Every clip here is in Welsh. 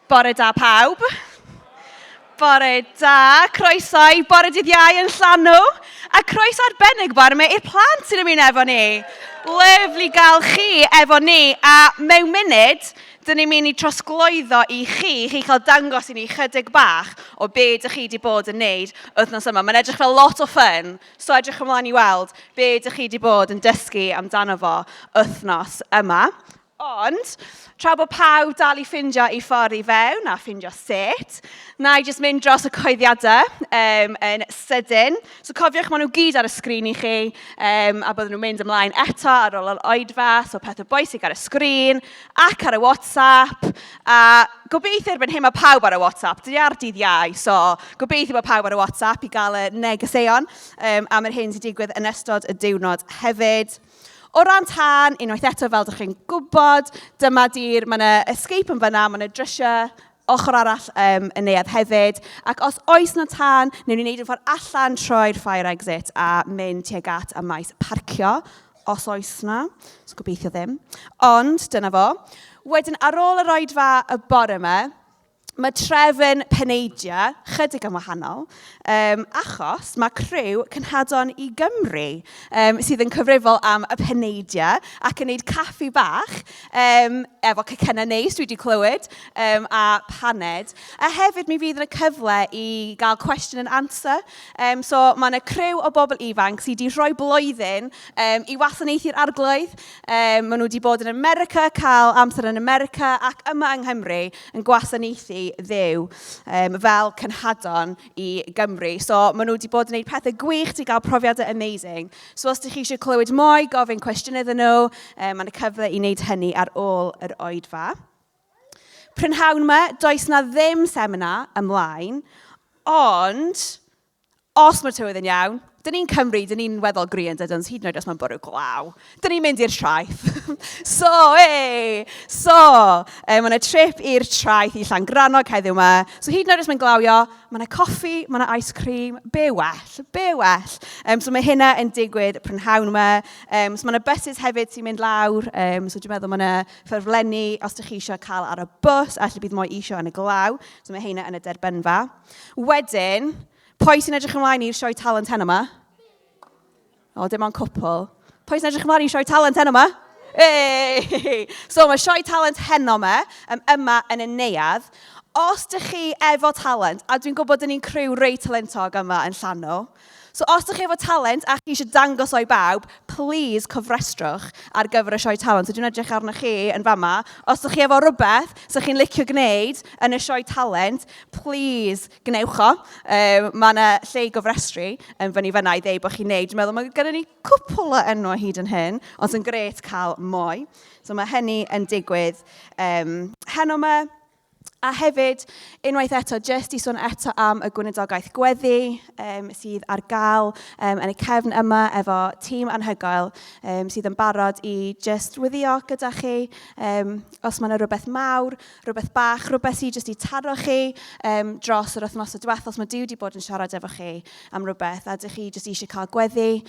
Bore da pawb. Bore da, croeso i bore Dydd Iau Llanw. A croeso arbennig bore yma i'r plant sy'n ymuno efo ni. Lyflu gael chi efo ni. A mewn munud, dyn ni'n mynd i trosglwyddo i chi cael dangos i ni chydig bach o be ydych chi wedi bod yn neud wythnos yma. Mae'n edrych fel lot o ffyn, so edrych ymlaen i weld be ydych chi wedi bod yn dysgu amdano fo wythnos yma. Ond, tra bod pawb dal i ffindio i ffordd i fewn a ffindio sut, na i jyst mynd dros y coeddiadau yn sydyn. So cofiwch maen nhw gyd ar y sgrin i chi a byddwn nhw'n mynd ymlaen eto ar ôl yr oedfa, so pethau bwysig ar y sgrin ac ar y WhatsApp. A gobeithio erbyn hyn mae pawb ar y WhatsApp. Dwi ar Dydd Iau, so gobeithio mae pawb ar y WhatsApp i gael y negeseuon am yr hyn sy'n digwydd yn ystod y diwrnod hefyd. O ran tân, unwaith eto fel ydych chi'n gwybod, dyma di'r, mae yna escape yn fyna, mae yna drysiau ochr arall yn neuadd hefyd. Ac os oes na tân, newn ni wneud yn ffordd allan troi'r fire exit a mynd tuag at y maes parcio, os oes na. So gobeithio ddim. Ond, dyna fo. Wedyn, ar ôl yr oedfa y bore yma, mae trefn Peneidia chydig yn wahanol, achos mae criw Cynhadon i Gymru sydd yn cyfrifol am y Peneidia ac yn gwneud caffi bach efo cacennau neis dwi wedi clywed a paned. A hefyd mi fydd yna cyfle i gael question and answer. So mae yna criw o bobl ifanc sydd wedi rhoi blwyddyn i wasanaethu'r arglwydd. Maen nhw wedi bod yn America, cael amser yn America ac yma yng Nghymru yn gwasanaethu Dduw fel Cynhadon i Gymru. So maen nhw wedi bod yn gwneud pethau gwych i gael profiadau amazing. So os ydych chi eisiau clywed mwy, gofyn cwestiynau iddyn nhw, mae'n cyfle i wneud hynny ar ôl yr oedfa. Prynhawn yma, does na ddim seminar ymlaen, ond os mae'r tywydd yn iawn, dyn ni'n Cymru, dyn ni'n weddol gri yn dydyn, hyd yn oed os mae'n bwrw glaw. Dyn ni'n mynd i'r traeth. Mae yna trip i'r traeth i Llangrannog heddiw yma. So hyd yn oed os mae'n glawio, mae yna coffi, mae yna ice cream, be well. So mae hynna yn digwydd prynhawn yma. So mae yna buses hefyd sy'n mynd lawr. So dwi'n meddwl mae yna ffurflenni os ydych chi eisiau cael ar y bus, a lle bydd mwy eisiau yn y glaw. So mae hynna yn y derbynfa. Wedyn, pwy sy'n edrych ymlaen i'r sioe talent heno yma? O, dim ond cwpl. Pwy sy'n edrych ymlaen i'r sioe talent heno yma? So mae sioe talent heno yma yn y neuadd. Os ydych chi efo talent, a dwi'n gwybod dyn ni'n criw reit talentog yma yn Llanw, so os ydych chi efo talent a chi eisiau dangos o'i bawb, please cofrestrwch ar gyfer y sioe talent. So dwi'n edrych arno chi yn fama. Os ydych chi efo rhywbeth sy'ch chi'n licio gwneud yn y sioe talent, please gnewch o. Mae yna lle i gofrestru yn fyny fyna i ddeud bod chi'n neud. Dwi'n meddwl mae gennym ni cwpl o enw hyd yn hyn, ond sy'n gret cael mwy. So mae hynny yn digwydd heno yma. A hefyd, unwaith eto, jyst i sôn eto am y gwynedogaeth gweddi sydd ar gael yn y cefn yma efo tîm anhygoel sydd yn barod i jyst wyddio gyda chi. Os mae yna rhywbeth mawr, rhywbeth bach, rhywbeth sydd jyst i taro chi dros yr wythnos y diwethaf, os mae Duw wedi bod yn siarad efo chi am rhywbeth a ydych chi jyst eisiau cael gweddi,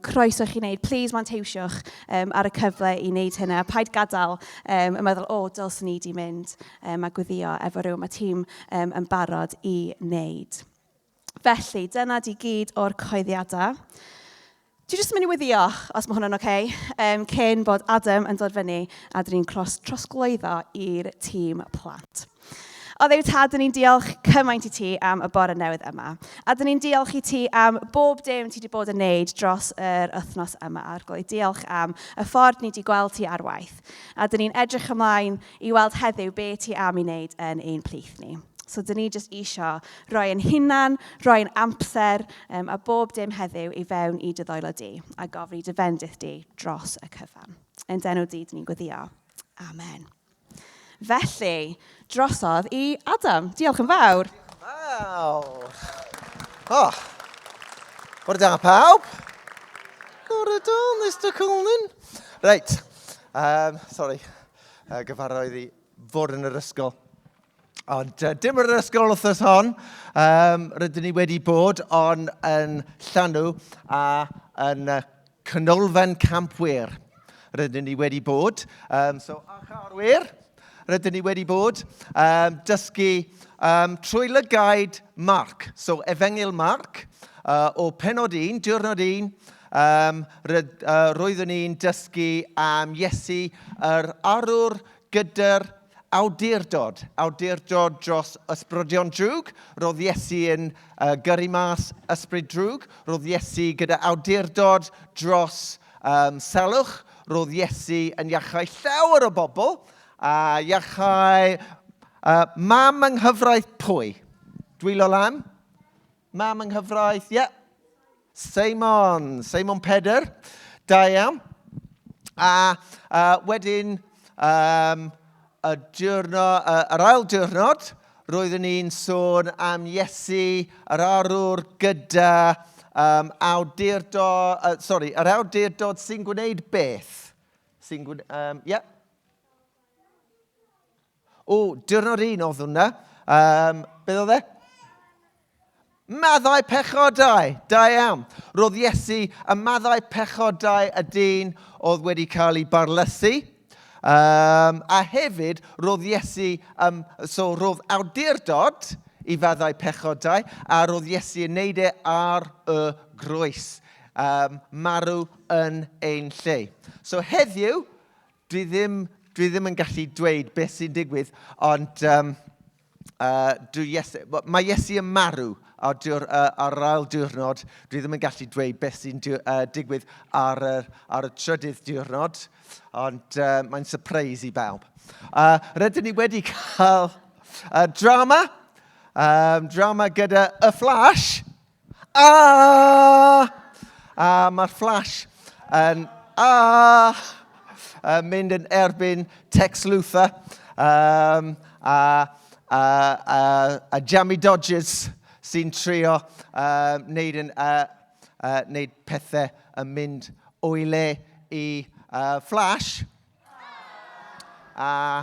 croeso chi wneud, please manteisiwch ar y cyfle i wneud hynna. Paid gadael yn meddwl, dylsyn ni wedi mynd a gweddio efo rhyw mae tîm yn barod i wneud. Felly, dyna di gyd o'r coeddiadau. Dwi jyst yn mynd i weddio, os mae hwnna'n okay, cyn bod Adam yn dod fyny a dyn ni'n trosglwyddo i'r tîm plant. O Dduw Tad, dyn ni'n diolch cymaint i ti am y bore newydd yma. A dyn ni'n diolch i ti am bob dim ti wedi bod yn wneud dros yr wythnos yma. Arglwydd, diolch am y ffordd ni wedi gweld ti ar waith. A dyn ni'n edrych ymlaen i weld heddiw be ti am i wneud yn ein plith ni. So dyn ni jyst eisiau rhoi yn hunan, rhoi yn amser a bob dim heddiw i fewn i dy ddoelo di a gofri dy fendith di dros y cyfan. Yn denw di, dyn ni'n gweddio. Amen. Felly, drosodd i Adam. Diolch yn fawr. Wow. Bore da pawb. Bore da, Mr Coleman. Reit, sorry, gyfarwydd i fod yn yr ysgol. Ond dim yr ysgol wythnos hon, rydyn ni wedi bod yn Llanw a yn canolfan campwyr. Rydyn ni wedi bod. So, ach arwyr. rydyn ni wedi bod, dysgu trwy lygaid Marc. So, Efengil Marc, o penod 1, diwrnod 1, roeddwn ni'n dysgu am Iesu, yr arwr gyda'r awdurdod. Awdurdod dros ysbrydion drwg. Roedd Iesu yn gyrru mas ysbryd drwg. Roedd Iesu gyda awdurdod dros salwch. Roedd Iesu yn iachau llawer o bobl. A iachau mam yng nghyfraith pwy? Dwylo lam? Mam yng nghyfraith, ie. Simon Pedr. Da iawn. A wedyn, yr ail diwrnod, roeddwn ni'n sôn am Iesu, yr arwr gyda yr awdurdod sy'n gwneud beth? Ie. O, diwrnod 1 oedd hwnna. Beth oedd e? Maddau pechodau. Da iawn. Roedd Iesu y maddau pechodau y dyn oedd wedi cael ei barlysu. A hefyd, roedd Iesu, roedd awdurdod i faddau pechodau, a roedd Iesu yn neud e ar y groes, marw yn ein lle. So heddiw, dwi ddim yn gallu dweud beth sy'n digwydd, ond mae Iesu yn marw ar ail diwrnod. Dwi ddim yn gallu dweud beth sy'n digwydd ar y trydydd diwrnod, ond mae'n surprise i bawb. Rydyn ni wedi cael drama gyda y Flash. Mae'r Flash yn mynd yn erbyn Tex Luthor a Jamie Dodgers sy'n trio wneud pethau yn mynd o'i le i Flash, a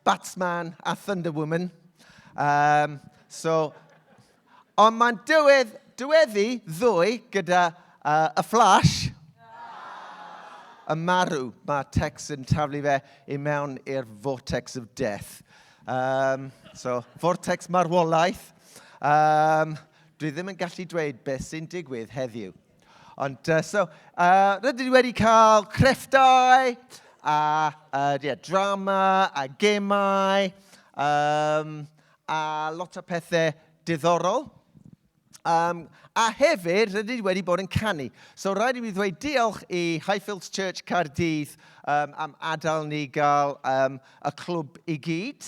Batman a Thunder Woman. Ond mae'n diweddu ddwy gyda y Flash yn marw. Mae Tex yn taflu fe i mewn i'r vortex of death. Vortex marwolaeth. Dwi ddim yn gallu dweud beth sy'n digwydd heddiw. Ond, rydyn ni wedi cael crefftau, drama, a gemau, a lot o pethau diddorol. A hefyd, rydyn ni wedi bod yn canu. So, rhaid i mi ddweud diolch i Highfields Church Caerdydd am adael ni gael y clwb i gyd.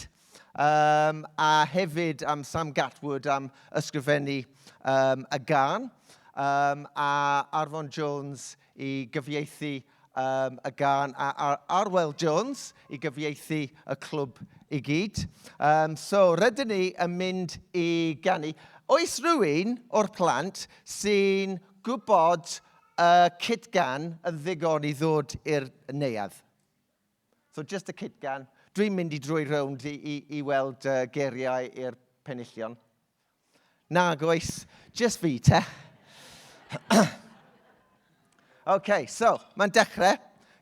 A hefyd am Sam Gatwood am ysgrifennu y gan. A Arfon Jones i gyfieithu y gan, a Arwel Jones i gyfieithu y clwb i gyd. Rydyn ni yn mynd i ganu. Oes rhywun o'r plant sy'n gwybod kit gan yn ddigon i ddod i'r neuadd? So just y kit gan. Dwi'n mynd i drwy rownd i weld geiriau i'r penillion. Nag oes, just fi te. Mae'n dechrau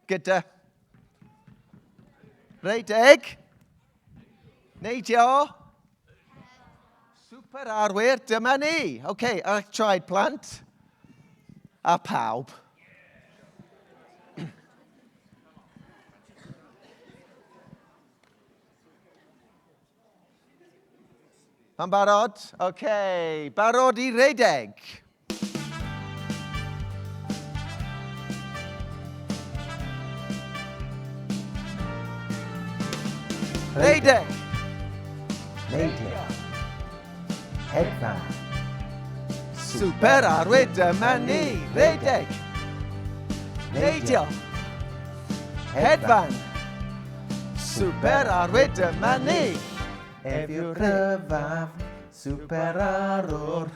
gyda redeg, neidio, super arwyr, dyma ni. A traed plant, a pawb. Mae'n barod? Barod i redeg. Redeg. Neidio. Hedfan. Super arwyr, dyma ni. Redeg. Neidio. Hedfan. Super arwyr, dyma ni. Efiwr ryfaf, super arwr,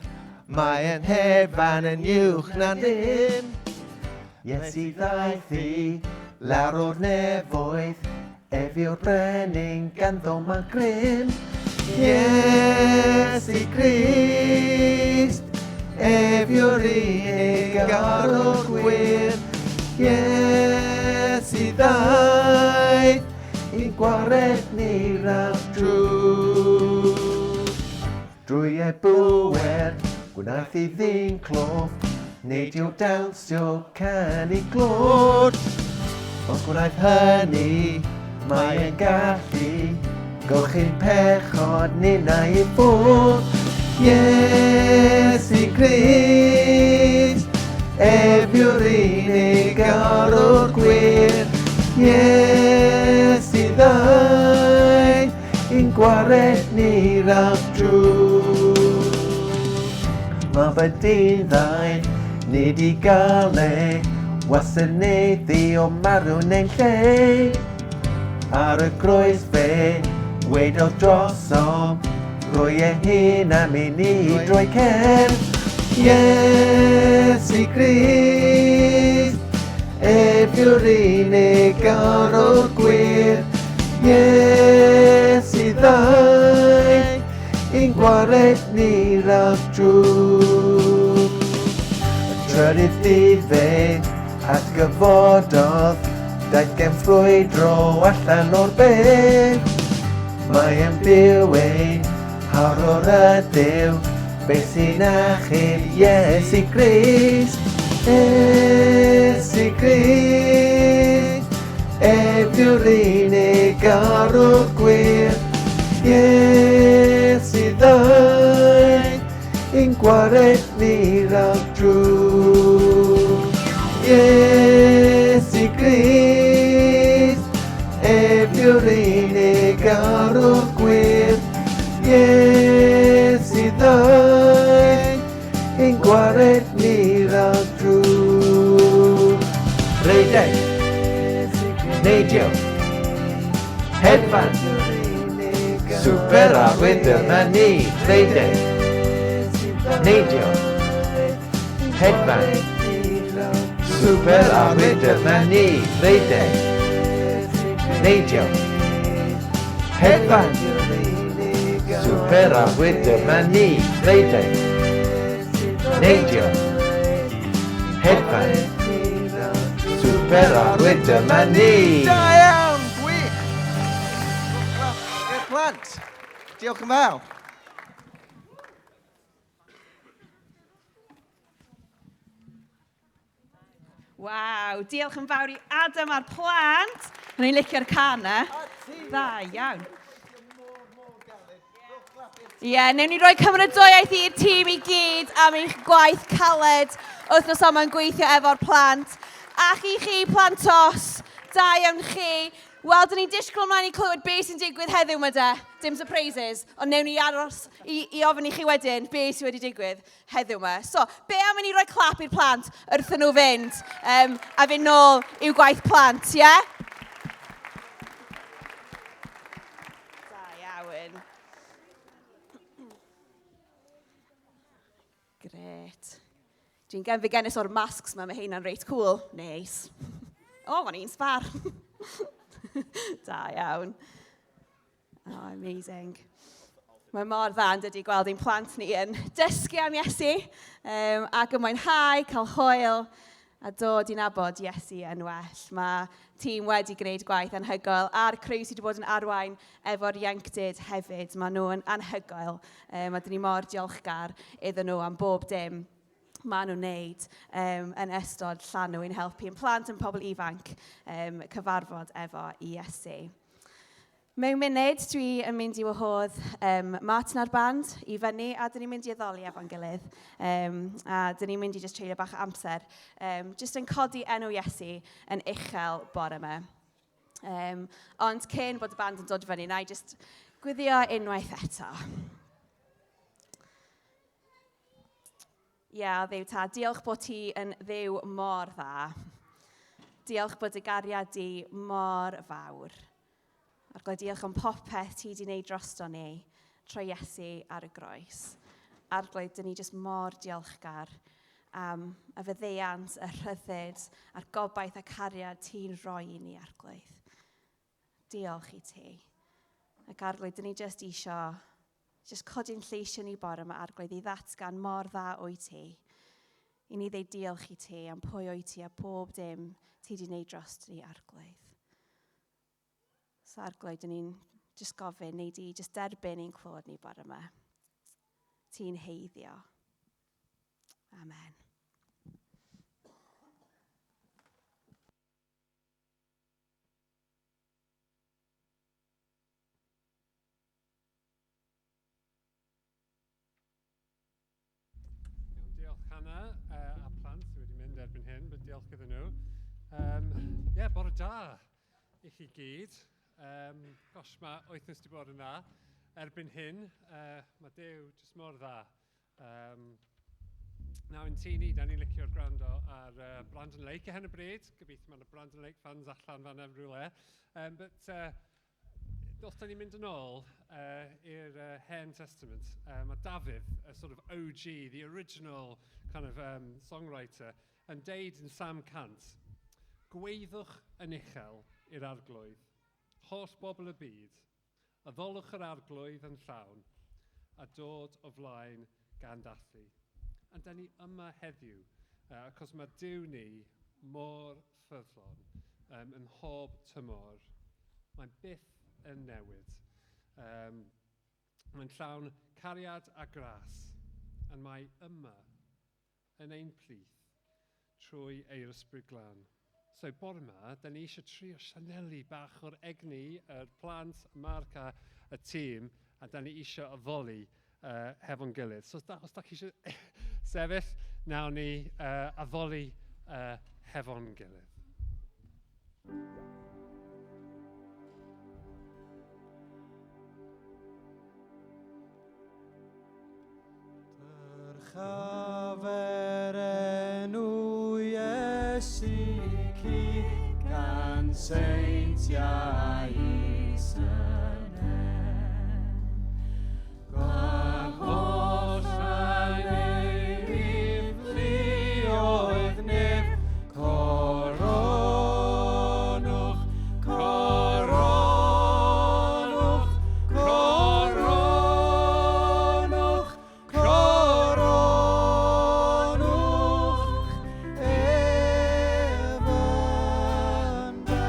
mae'n hedfan yn uwch na ddim. Iesu ddaeth i lawr o'r nefoedd, efiwr brenin ganddo mae grym. Iesu Crist, efiwr unig ar o'r gwir. Iesu ddaeth i gwared ni rhaid drwy. Drwy ei bywyd, gwnaeth I ddyn clof, nid i'w dawnsio can I glod. Os gwnaeth hynny, mae e'n gallu, golchi'n pechod ninnau I ffwrdd. Iesu Grist, ef yw'r unig arwr gwir. Iesu ddau, un gwared ni rhaid drwy. Mae bydyn ddau, nid I gael e, wasanaethu o marw'n ein lle. Ar y groes fe, wedodd drosom, rwy e hyn am I ni drwy cer. Iesu Grist, ef yw'r unig arwr gwir. Iesu ddau, un gwared ni rhaid drwy. Trydydd dydd fe, atgyfododd, daeth gen ffrwydro allan o'r bedd. Mae e'n byw ein, hawr o'r ydyw, beth sy'n achub Iesu Grist. Iesu Grist, ef yw'r unig arwr gwir. Iesu ddau, un gwared ni rhaid drwy. Iesu Grist, ef yw'r unig arwr gwir. Iesu ddau, un gwared ni rhaid drwy. Reidau, neidio, hedfan, super arwydd yma ni. Reidau, neidio, hedfan, super arwydd yma ni. Reidau, neidio, hedfan, super arwydd yma ni. Reidau, neidio, hedfan, super arwydd yma ni. Da iawn, gwych! I'r plant. Diolch yn fawr. Waw, diolch yn fawr I Adam a'r plant. Rwy'n licio'r can e. Da iawn. Ie, newn ni roi cymrydoiaeth i'r tîm I gyd am eich gwaith caled wythnos yma'n gweithio efo'r plant. Ac I chi plantos, da iawn chi. Wel, dyn ni'n disgwyl ymlaen I clywed beth sy'n digwydd heddiw yma de. Dim surprises, ond newn ni aros I ofyn I chi wedyn beth sydd wedi digwydd heddiw yma. So, be am I ni roi clap i'r plant wrthyn nhw fynd a fynd nôl i'w gwaith plant, ie? Da iawn. Gret. Dwi'n genfig o'r masks yma, mae heina'n reit cool. Neis. O, mae'n un sbar. Da iawn. Oh, amazing. Mae mor dda yn dydi gweld ein plant ni yn dysgu am Iesu ac yn mwynhau, cael hwyl a dod I nabod Iesu yn well. Mae tîm wedi gwneud gwaith anhygoel a'r crew sydd wedi bod yn arwain efo'r ieuenctid hefyd. Mae nhw yn anhygoel a dyn ni mor diolchgar iddyn nhw am bob dim maen nhw'n wneud yn ystod llanw i'n helpu yn plant yn pobl ifanc cyfarfod efo Iesu. Mewn munud, dwi yn mynd I wahodd Martin a'r band I fyny a dyn ni'n mynd I addoli efo'n gilydd. A dyn ni'n mynd I just treulio bach o amser. Just yn codi enw Iesu yn uchel bore yma. Ond cyn bod y band yn dod fyny, na I just gwyddio unwaith eto. Ie, Dduw ta, diolch bod ti yn dduw mor dda. Diolch bod y gariad di mor fawr. Arglwydd diolch am popeth ti wedi gwneud drosto ni trwy Iesu ar y groes. Arglwydd, dyn ni jyst mor diolchgar am y fyddeiant, y rhyddid, a'r gobaith a cariad ti'n rhoi I ni, Arglwydd. Diolch I ti. Ac Arglwydd, dyn ni jyst isio codi'n lleisio ni bore yma, Arglwydd, I ddatgan mor dda o'i ti. I ni ddeud diolch I ti am pwy o'i ti a pob dim ti wedi gwneud dros ni, Arglwydd. So arglwydd, dyn ni'n just gofyn, neu di just derbyn i'n clywed ni bore yma. Ti'n heiddio. Amen. Diolch Hannah a plant sydd wedi mynd erbyn hyn, but diolch iddyn nhw. Bore da i chi gyd. Gosh, mae wythnos wedi bod yna. Erbyn hyn, mae Duw jyst mor dda. Nawr yn tŷ ni, da ni'n licio'r gwrando ar Brandon Lake hyn y bryd. Gobeithio mae'na Brandon Lake fans allan fan efo rhywle. Os da ni'n mynd yn ôl i'r Hen Testament, mae Dafydd, y sort of OG, the original kind of songwriter, yn deud yn Psalm 100, gweithwch yn uchel i'r arglwydd, holl bobl y byd, a ddolwch yr arglwydd yn llawn, a dod o flaen gan dathlu. A da ni yma heddiw, achos mae Duw ni mor ffyddlon yn hob tymor. Mae'n byth yn newid. Mae'n llawn cariad a gras, a mae yma yn ein plith trwy ei ysbryd glân. So bore yma, da ni eisiau trio sianeli bach o'r egni, yr plant, Marc a y tîm, a da ni eisiau addoli hefo'n gilydd. So os da chi eisiau sefyll, nawn ni addoli hefo'n gilydd. Chafer enw Iesu ci gan seintiau Israel. Gwahodd ei rifli oedd nef, coronwch, coronwch, coronwch, coronwch, efo'n bell.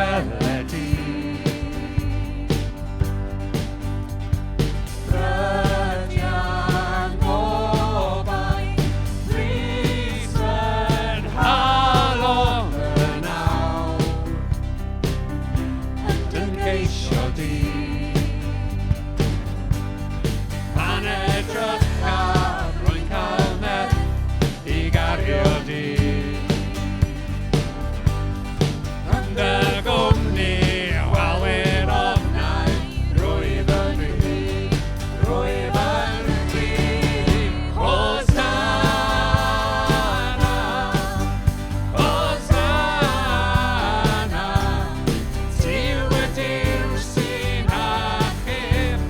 weledi. Brydian gobau, Rhys yn halon y nawr, yn geisio di. Pan edrych ar rwy'n cael nerth I gario di. Yn dy gwmni, walwyr ofnau, rwyf yn fi, rwyf yn fi. Hosanna, Hosanna, ti wedi'r sy'n achub,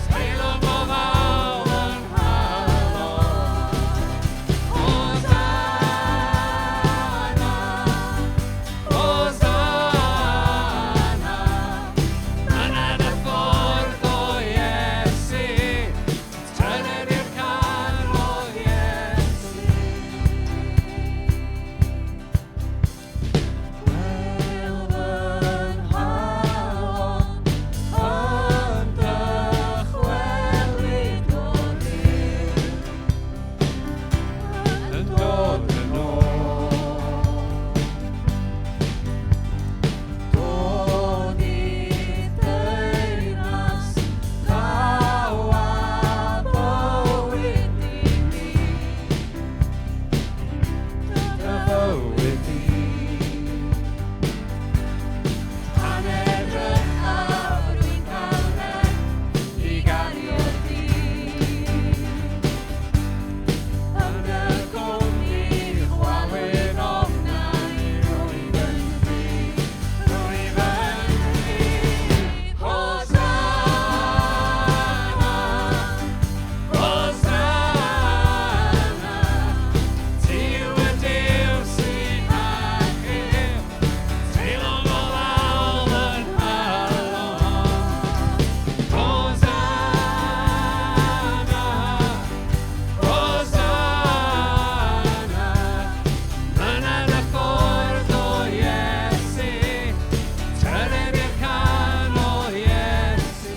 teilwng o ddawl yn halon. Hosanna, Hosanna, yna y ffordd o Iesu, tynnu'r i'r can o Iesu. Gweld yn halon, yn dychwelyd o Dduw, yn dod yn ôl. Dod I deyrnas, daw a bywyd I ni, dy fywyd I. Pan edrych ar rwy'n cael nerth I gario di. Yn y gwmni, chwalwyr ofnau, rwyf yn fi, rwyf yn fi. Hosanna, Hosanna, ti wedi'r sy'n achub, teilwng o ddawl yn halon. Hosanna, Hosanna, yna y ffordd o Iesu, tynnu'r i'r can o Iesu.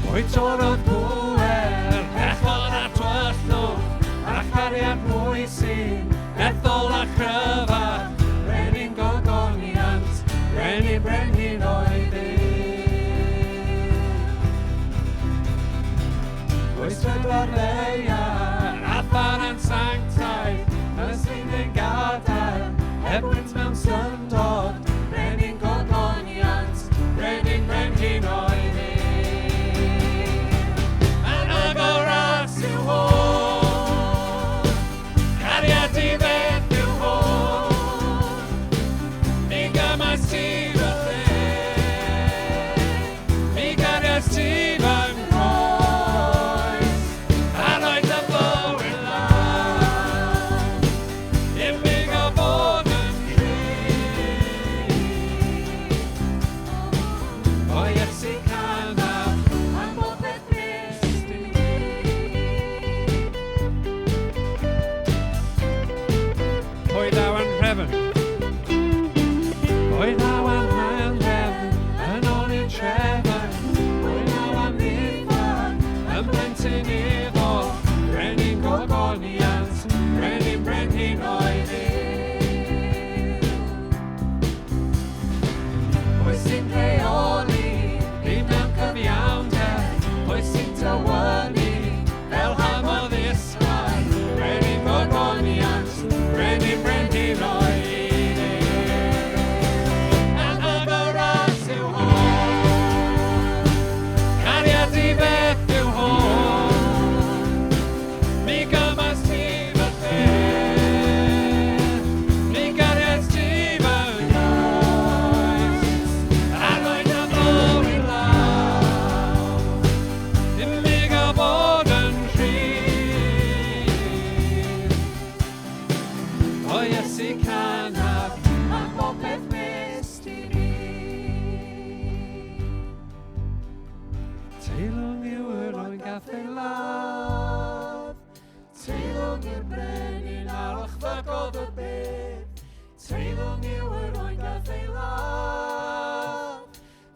O'i torodd pŵer, ethol a twysnwch, a chariad mwy sy'n ethol a chryfach, brenin gogoniant, brenin oedd I. Oes pedwar leian, a pharan sanctaidd, ysgrifennu yn gadael, heb wynt mewn syndod, brenin gogoniant, brenin oedd I.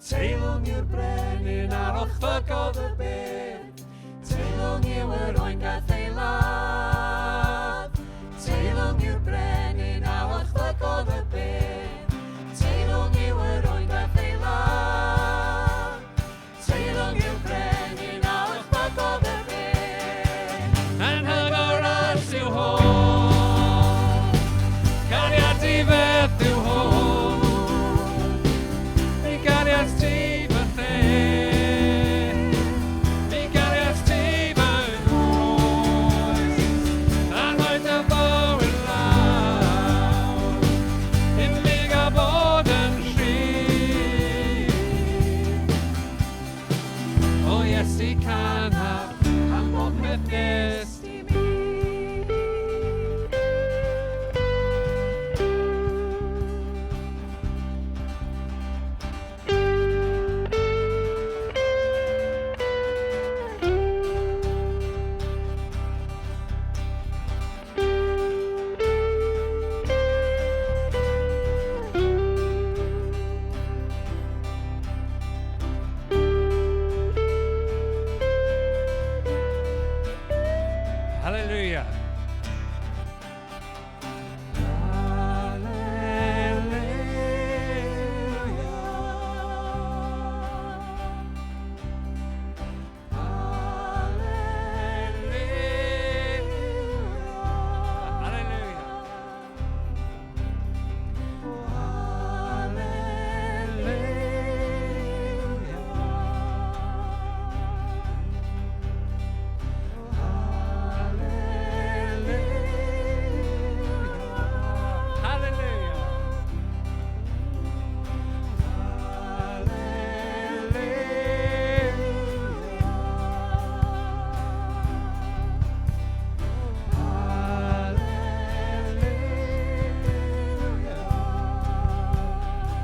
Teilwng yw'r brenin ar ochfygodd y byd. Teilwng yw yr oengath ei ladd. Teilwng yw'r brenin ar ochfygodd y byd. Teilwng yw yr oengath ei ladd. Teilwng yw'r brenin ar ochfygodd y byd. Yn hygor ars yw hwn. Cariad i feth yw hwn. Hallelujah.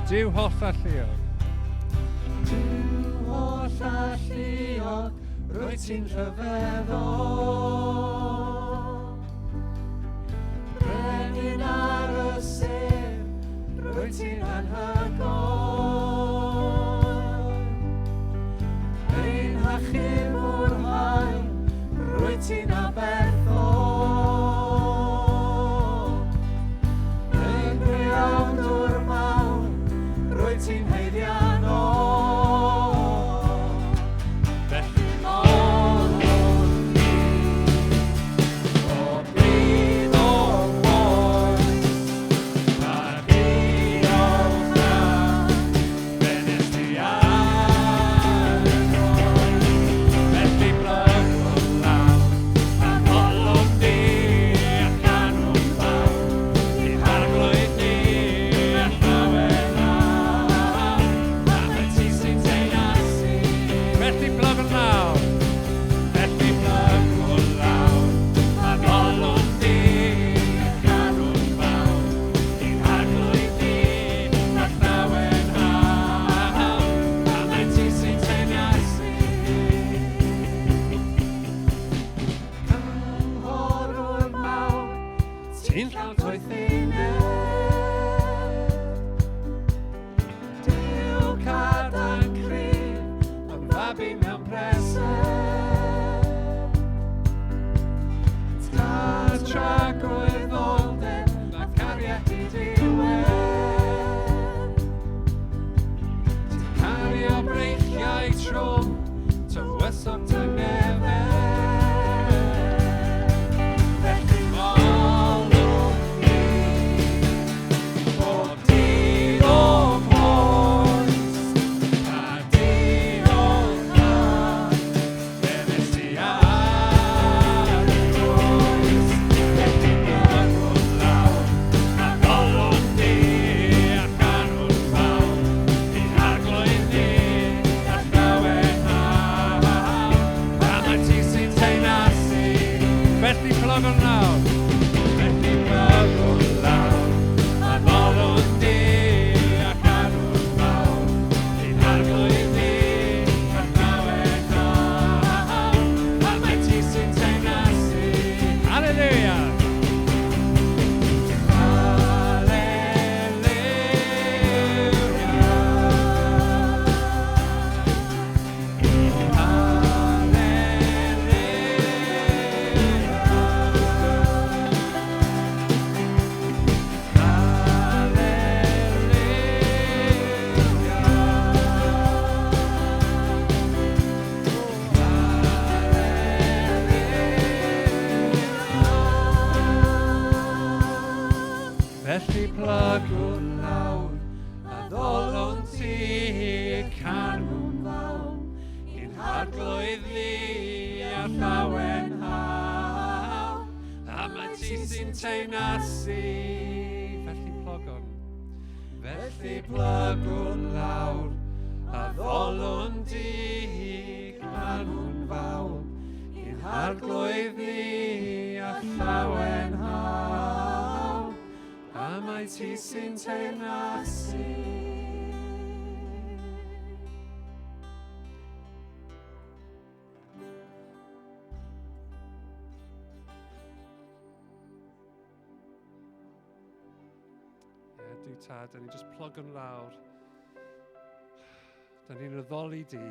Dyw holl a lluog. Dyw holl a lluog, rwy ti'n rhyfeddol. Brenin ar y sef, rwy ti'n anhygol. Ein hachub o'r hael, rwy ti'n aberthol. Ein briawdwr mawr, rwy ti'n heiddiannol. Felly molwn ni o bryd o boes, a diolch na fe nes ti ar y groes. Felly blygwch law, a molwn ni ac anw'n fawr, i'n arglwydd ni a llawen nawr. Felly blygwch law, felly blygwch law, a molwn ni ac anw'n fawr, i'n arglwydd ni a llawen nawr. A mae ti sy'n teinasu. Cynghorwr mawr, ti'n llawn toethineb. Dyw cadarn cryf, yn fabi mewn preseb. Tad tragwyddoldeb, na cariad i diwedd. Ti'n cario breichiau trwm, tywysog tyngefedd. Felly molwn ni o dydd o boes, a diolch na fe nes ti ar y groes. Felly blygwch law, a molwn ni ac anw'n fawr, i'n arglwydd ni a llawen nawr. A mae ti sy'n teinasu. Felly blygwch law, felly blygwch law, a molwn ni ac anw'n fawr, i'n arglwydd ni a llawen nawr. A mae ti sy'n teinasu. Hallelujah. Hallelujah. plygwn lawr, a ddolwn ti canwn fawr, i'n harglwydd ni a llawen haw, a mae ti sy'n teinasu. Felly plygwn lawr, a ddolwn di canwn fawr, i'n harglwydd ni a llawen haw, a mae ti sy'n teinasu. Tad, da ni'n just plygwn lawr. Da ni'n addoli di.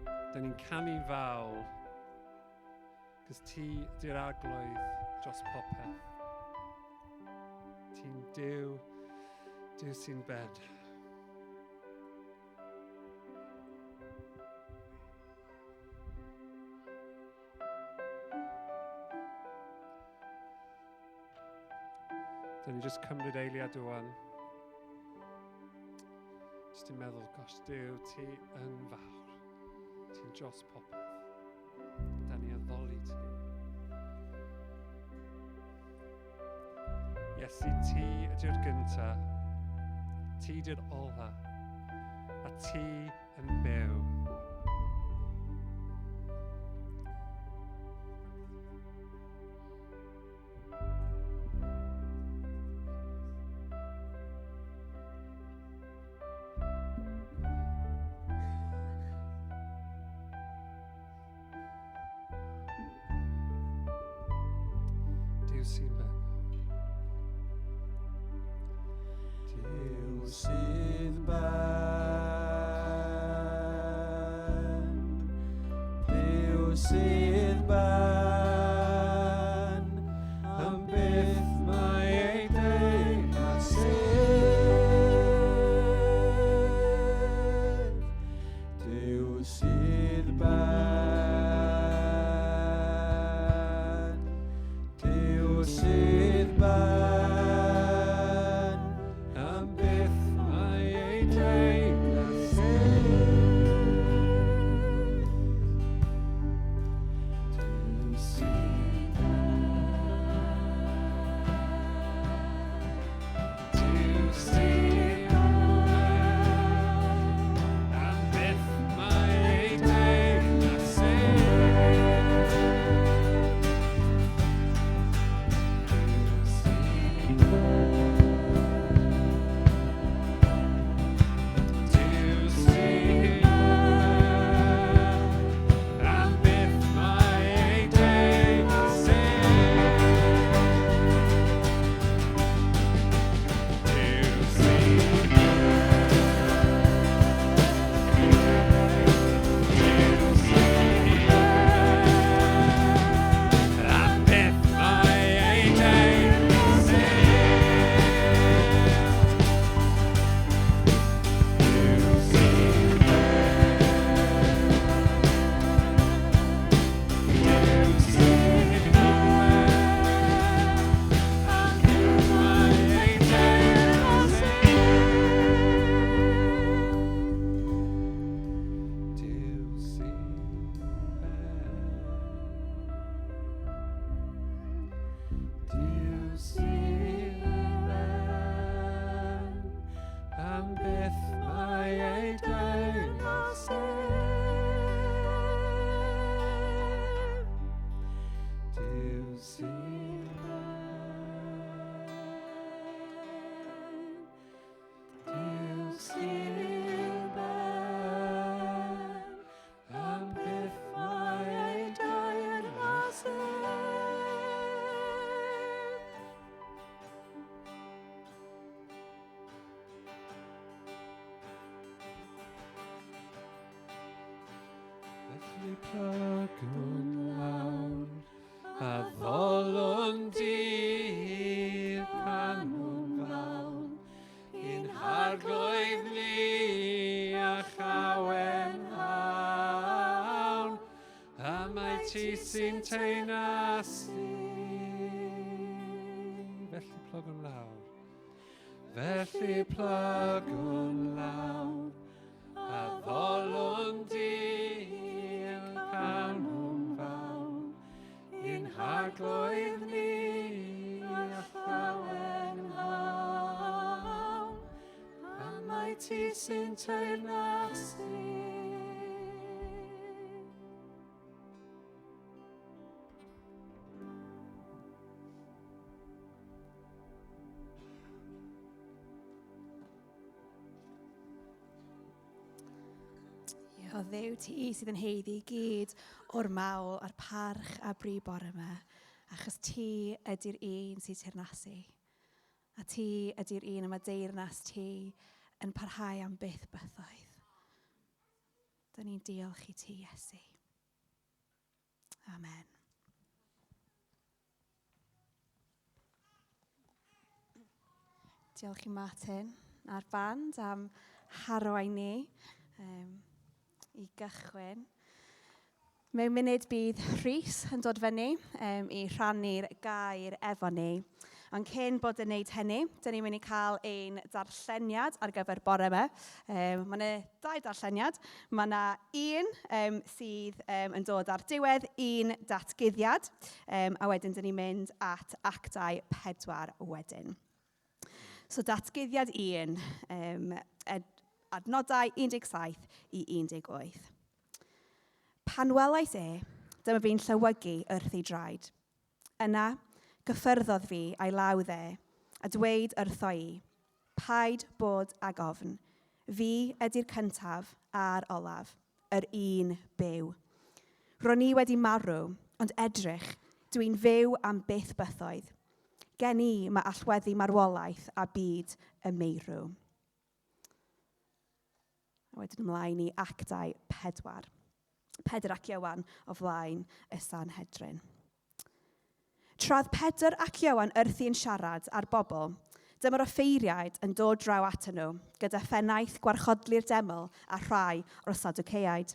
Da ni'n canu'n fawl. Cos ti di'r arglwydd dros popeth. Ti'n Duw sy'n ben. Da ni just cymryd eiliad wan. Just yn meddwl, gosh, Duw, ti yn fawr. Ti'n dros popeth. Da ni addoli ti. Iesu, ti ydy'r gynta. Ti ydy'r ola. A ti yn byw. Sy'n ben. Duw sy'n ben. Duw sy'n ben. Am byth mae ei deyrnas. Duw sy'n ben. Sydd ben, am byth mae ei deyrnas. Duw sydd ben, Duw sydd ben, am byth mae ei deyrnas. Plygwn lawr, a ddolwn di'r canwn fawr, i'n harglwydd ni a chawen hawn, a mae ti sy'n teinasu. Felly plygwn lawr, Felly plygwn lawr, a ddolwn dil canwn fawr, un harglwydd ni a llawen hawn, a mae ti sy'n teyrnasu. O Dduw ti sydd yn heiddi gyd o'r mawl a'r parch a bri bore yma, achos ti ydy'r un sy'n teyrnasu. A ti ydy'r un yma deyrnas ti yn parhau am byth bythoedd. Da ni'n diolch i ti, Iesu. Amen. Diolch i Martin a'r band am harwain ni. I gychwyn. Mewn munud bydd Rhys yn dod fyny i rhannu'r gair efo ni. Ond cyn bod yn wneud hynny, dyn ni'n mynd i cael ein darlleniad ar gyfer bore yma. Mae yna 2 darlleniad. Mae yna un sydd yn dod ar diwedd, un datguddiad. A wedyn dyn ni'n mynd at actau 4 wedyn. So datguddiad 1, adnodau 17 i 18. Pan welais dyma fi'n llewygu wrth ei draed. Yna, gyffyrddodd fi a'i law a dweud wrtho i, paid bod ag ofn. Fi ydy'r cyntaf a'r olaf, yr un byw. Ro'n i wedi marw, ond edrych, dwi'n fyw am byth bythoedd. Gen i mae allweddu marwolaeth a byd y meirw. A wedyn ymlaen i actau 4. Pedr ac Ioan o flaen y Sanhedrin. Tradd Pedr ac Ioan wrthi'n siarad ar bobl, dyma'r offeiriaid yn dod draw atyn nhw, gyda phennaeth gwarchodlu'r deml a rhai o'r Saduceaid.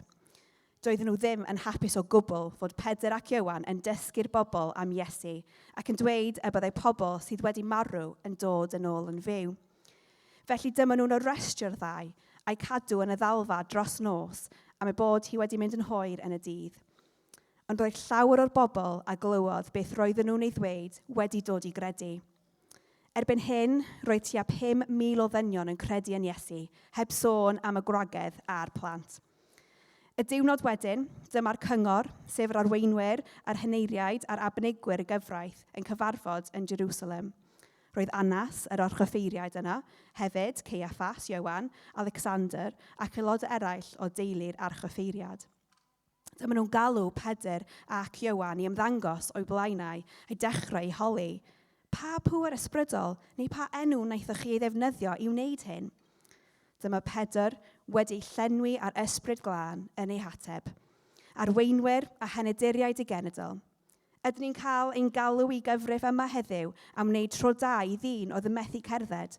Doedden nhw ddim yn hapus o gwbl fod Pedr ac Ioan yn dysgu'r bobl am Iesu ac yn dweud y byddai pobl sydd wedi marw yn dod yn ôl yn fyw. Felly dyma nhw'n arrestio'r 2 a'i cadw yn y ddalfa dros nos am ei bod hi wedi mynd yn hwyr yn y dydd. Ond roedd llawer o'r bobl a glywodd beth roedden nhw'n ei ddweud wedi dod i gredu. Erbyn hyn, roedd tua 5,000 o ddynion yn credu yn Iesu, heb sôn am y gwragedd a'r plant. Y diwrnod wedyn, dyma'r cyngor, sef yr arweinwyr, a'r heneiriaid a'r arbenigwyr y gyfraith yn cyfarfod yn Jerusalem. Roedd Annas, yr orchoffeiriaid yna, hefyd Caiaffas, Ioan, Alexander ac aelodau eraill o deulu'r archoffeiriad. Dyma nhw'n galw Pedr ac Ioan i ymddangos o'i blaenau a'i dechrau i holi. Pa pŵer ysbrydol neu pa enw wnaethoch chi ei ddefnyddio i wneud hyn? Dyma Pedr wedi llenwi ar ysbryd glân yn ei hateb. Arweinwyr a henediriaid y genedl. Ydyn ni'n cael ein galw i gyfrif yma heddiw am wneud tro da i ddyn oedd yn methu cerdded.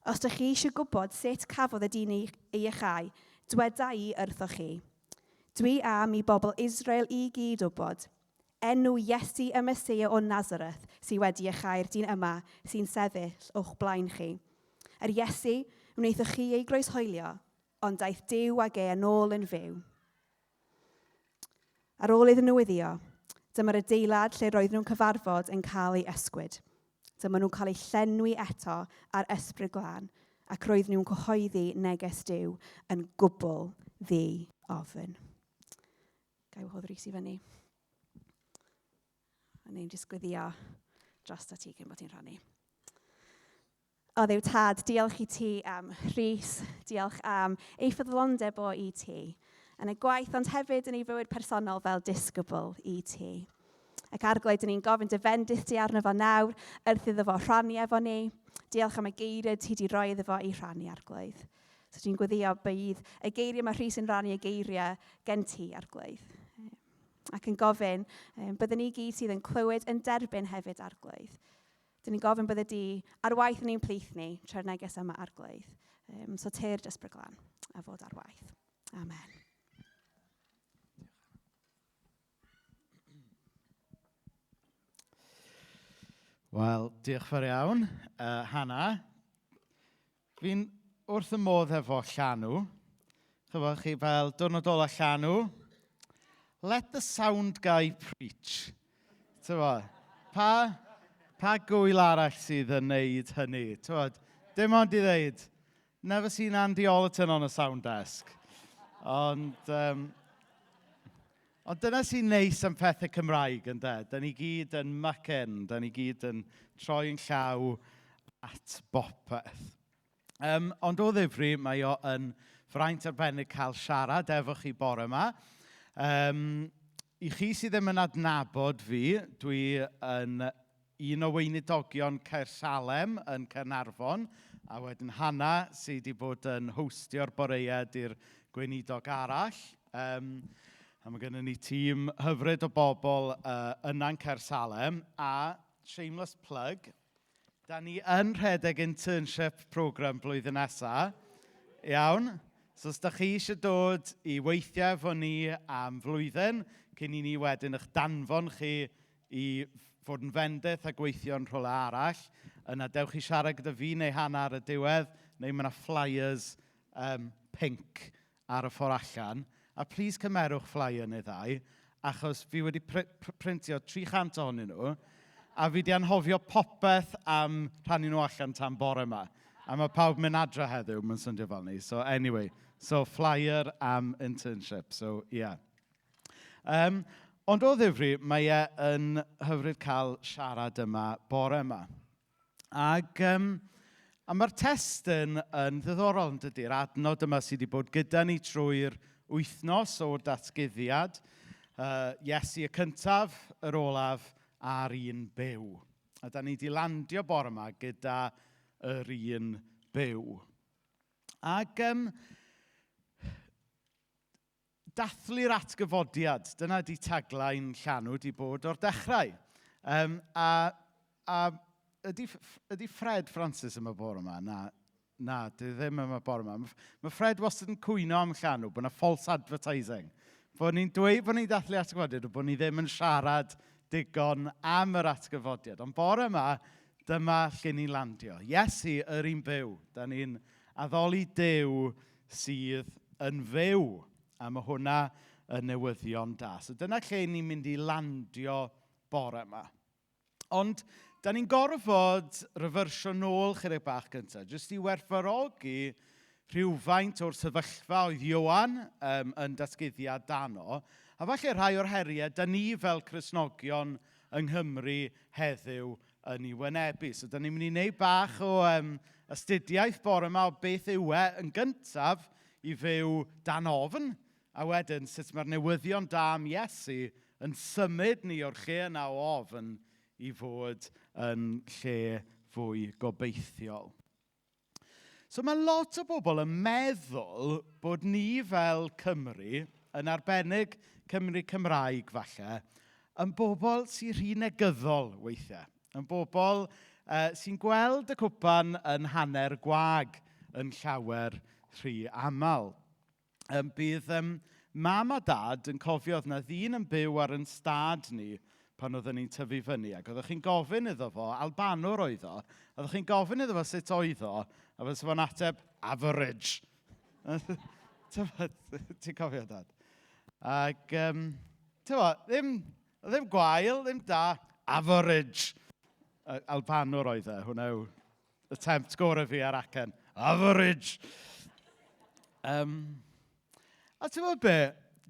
Os ydych chi eisiau gwybod sut cafodd y dyn ei iechau, dweda i wrthoch chi. Dwi am i bobl Israel i gyd wybod. Enw Iesu y Mesia o Nazareth sydd wedi iechau'r dyn yma sy'n sefyll o'ch blaen chi. Yr Iesu wnaethoch chi ei groeshoelio, ond daeth Duw ag yn ôl yn fyw. Ar ôl iddyn nhw weddio, dyma'r adeilad lle roedd nhw'n cyfarfod yn cael ei ysgwyd. Dyma nhw'n cael ei llenwi eto ar ysbryd glân ac roedd nhw'n cyhoeddi neges Duw yn gwbl ddi-ofn. Gai wahodd Rhys i fyny. A ni'n disgwyddio dros ti cyn bod ti'n rhannu. O Dduw Tad, diolch i ti am Rhys, diolch am ei ffyddlondeb o i ti. Yn y gwaith, ond hefyd yn ei fywyd personol fel disgybl i ti. Ac arglwydd, dyn ni'n gofyn dy fendith ti arno fo nawr, wrth iddo fo rhannu efo ni. Diolch am y geiriau ti di roi iddo fo i rhannu arglwydd. So dwi'n gweddio bydd y geiriau mae Rhys yn rhannu y geiriau gen ti arglwydd. Ac yn gofyn, byddwn ni gyd sydd yn clywed yn derbyn hefyd arglwydd. Dyn ni'n gofyn bydde di ar waith ni'n plith ni tra'r neges yma arglwydd. So teir ysbryd glân a fod ar waith. Amen. Wel, diolch fawr iawn. Hannah, Fi'n wrth y modd efo llanw. Chyfo chi fel diwrnod ola llanw. Let the sound guy preach. Tyfo, pa gwyl arall sydd yn neud hynny? Tyfo, dim ond i ddeud, never seen Andy Ollerton on a sound desk. Ond dyna sy'n neis am pethau Cymraeg, ynde? Da ni gyd yn mycen, da ni gyd yn troi'n llaw at bopeth. Ond o ddifri, mae o yn fraint arbennig cael siarad efo chi bore yma. I chi sydd ddim yn adnabod fi, dwi yn un o weinidogion Caersalem yn Caernarfon, a wedyn Hannah sydd wedi bod yn hostio'r boread i'r gweinidog arall. A mae gennym ni tîm hyfryd o bobl yna'n Caersalem, a shameless plug, da ni yn rhedeg internship program blwyddyn nesaf. Iawn? So os da chi eisiau dod i weithio efo ni am flwyddyn, cyn i ni wedyn eich danfon chi i fod yn fendith a gweithio yn rhywle arall, yna dewch i siarad gyda fi neu Hannah ar y diwedd, neu mae yna flyers pink ar y ffordd allan. A plis cymerwch flyer neu ddau, achos fi wedi printio 300 ohonyn nhw, a fi wedi anhofio popeth am rhannu nhw allan tan bore yma. A mae pawb mynd adre heddiw, mae'n swndio fel ni. So anyway, so flyer am internship, so yeah. Ond o ddifri, mae yn hyfryd cael siarad yma bore yma. Ac a mae'r testyn yn ddiddorol yn dydy'r adnod yma sydd wedi bod gyda ni trwy'r wythnos o'r datguddiad. Iesu y cyntaf, yr olaf a'r un byw. A da ni wedi landio bore yma gyda yr un byw. Ac dathlu'r atgyfodiad, dyna di tagline llanw di bod o'r dechrau. A ydy Fred Francis yma bore yma? Na, dwi ddim yma bore yma. Mae Fred wastad yn cwyno am llanw, bod yna false advertising. Bod ni'n dweud bod ni'n dathlu atgyfodiad, bod ni ddim yn siarad digon am yr atgyfodiad. Ond bore yma, dyma lle ni'n landio. Iesu, yr un byw. Da ni'n addoli Duw sydd yn fyw. A mae hwnna yn newyddion da. So dyna lle ni'n mynd i landio bore yma. Ond da ni'n gorfod refersio nôl chydig bach gyntaf, jyst i werthfawrogi rhywfaint o'r sefyllfa oedd Ioan yn datguddiad dano, a falle rhai o'r heriau, da ni fel Cristnogion yng Nghymru heddiw yn ei wynebu. So da ni'n mynd i wneud bach o astudiaeth bore yma o beth yw yn gyntaf i fyw dan ofn, a wedyn sut mae'r newyddion da am Iesu yn symud ni o'r lle yna o ofn i fod yn lle fwy gobeithiol. So mae lot o bobl yn meddwl bod ni fel Cymru, yn arbennig Cymru Cymraeg falle, yn bobl sy'n rhy negyddol weithiau. Yn bobl sy'n gweld y cwpan yn hanner gwag yn llawer rhy aml. Bydd mam a dad yn cofio oedd yna ddyn yn byw ar yn stad ni pan oedden ni'n tyfu fyny. Ac oeddech chi'n gofyn iddo fo, Albanwr oedd o, oeddech chi'n gofyn iddo fo sut oedd o, a fysa fo'n ateb, average. Ti'n cofio, Dad? Ac, ddim gwael, ddim da, average. Albanwr oedd e, hwnna yw attempt gorau fi ar acen. Average. A ti'n fawr be,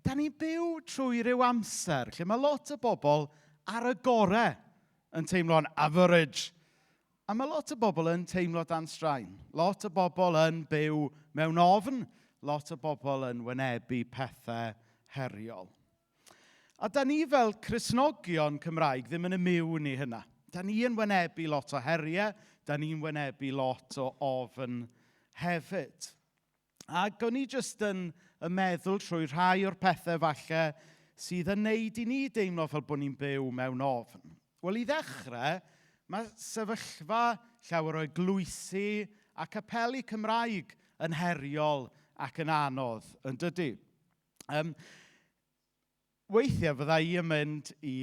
da ni'n byw trwy ryw amser lle mae lot o bobl ar y gorau yn teimlo'n average. A mae lot o bobl yn teimlo dan straen. Lot o bobl yn byw mewn ofn. Lot o bobl yn wynebu pethau heriol. A da ni fel Cristnogion Cymraeg ddim yn ymwneud i hynna. Da ni yn wynebu lot o heriau. Da ni'n wynebu lot o ofn hefyd. Ac o'n i jyst yn meddwl trwy rhai o'r pethau falle sydd yn neud i ni deimlo fel bod ni'n byw mewn ofn. Wel, i ddechrau, mae sefyllfa llawer o eglwysu a capeli Cymraeg yn heriol ac yn anodd, yn dydy. Weithiau fydda i yn mynd i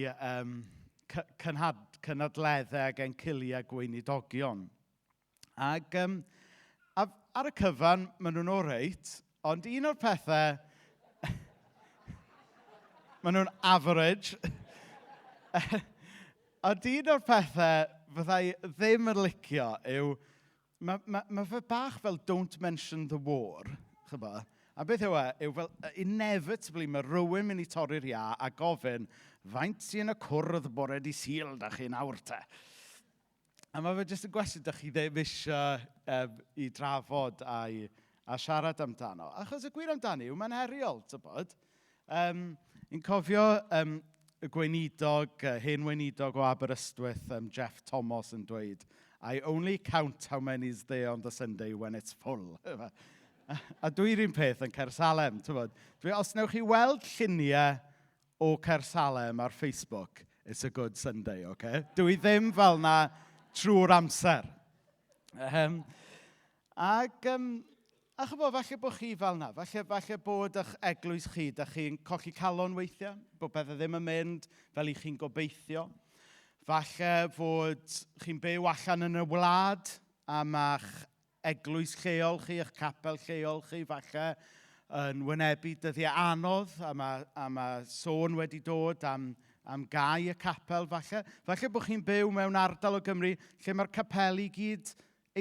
cynadleddau ac enciliau gweinidogion. Ac A ar y cyfan, maen nhw'n oreit, ond un o'r pethau, maen nhw'n average, ond un o'r pethau fyddai ddim yn licio yw, mae fe bach fel don't mention the war, chyba. A beth yw yw fel inevitably mae rhywun mynd i torri'r ia a gofyn faint sy'n y cwrdd bore di Sul da chi nawr te. A mae fe jyst yn gwestiwn da chi ddim eisiau i drafod a siarad amdano. Achos y gwir amdani yw mae'n heriol, tybod. I'n cofio y gweinidog, hen weinidog o Aberystwyth, Jeff Thomas yn dweud, I only count how many is there on the Sunday when it's full. A dwi'r un peth yn Caersalem, tybod. Os newch chi weld lluniau o Caersalem ar Facebook, it's a good Sunday, okay? Dwi ddim fel na trwy'r amser. A chybod, falle bod chi fel na, falle bod eich eglwys chi, da chi'n colli calon weithiau, bod bethau ddim yn mynd fel i chi'n gobeithio. Falle fod chi'n byw allan yn y wlad am eich eglwys lleol chi, eich capel lleol chi, falle yn wynebu dyddiau anodd, a mae sôn wedi dod am gau y capel, falle. Falle bod chi'n byw mewn ardal o Gymru lle mae'r capel i gyd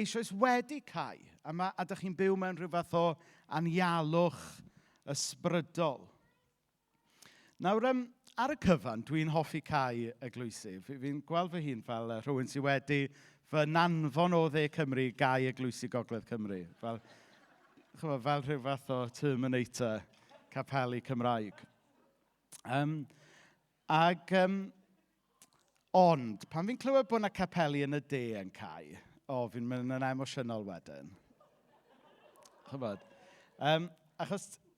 eisoes wedi cau, a ydych chi'n byw mewn rhyw fath o anialwch ysbrydol. Nawr, ar y cyfan, dwi'n hoffi cau eglwysi. Fi'n gweld fy hun fel rhywun sydd wedi fy nanfon o dde Cymru gau eglwysi Gogledd Cymru. Fel rhyw fath o Terminator capeli Cymraeg. Ond, pan fi'n clywed bod yna capeli yn y de yn cau, fi'n mynd yn emosiynol wedyn. Chybod?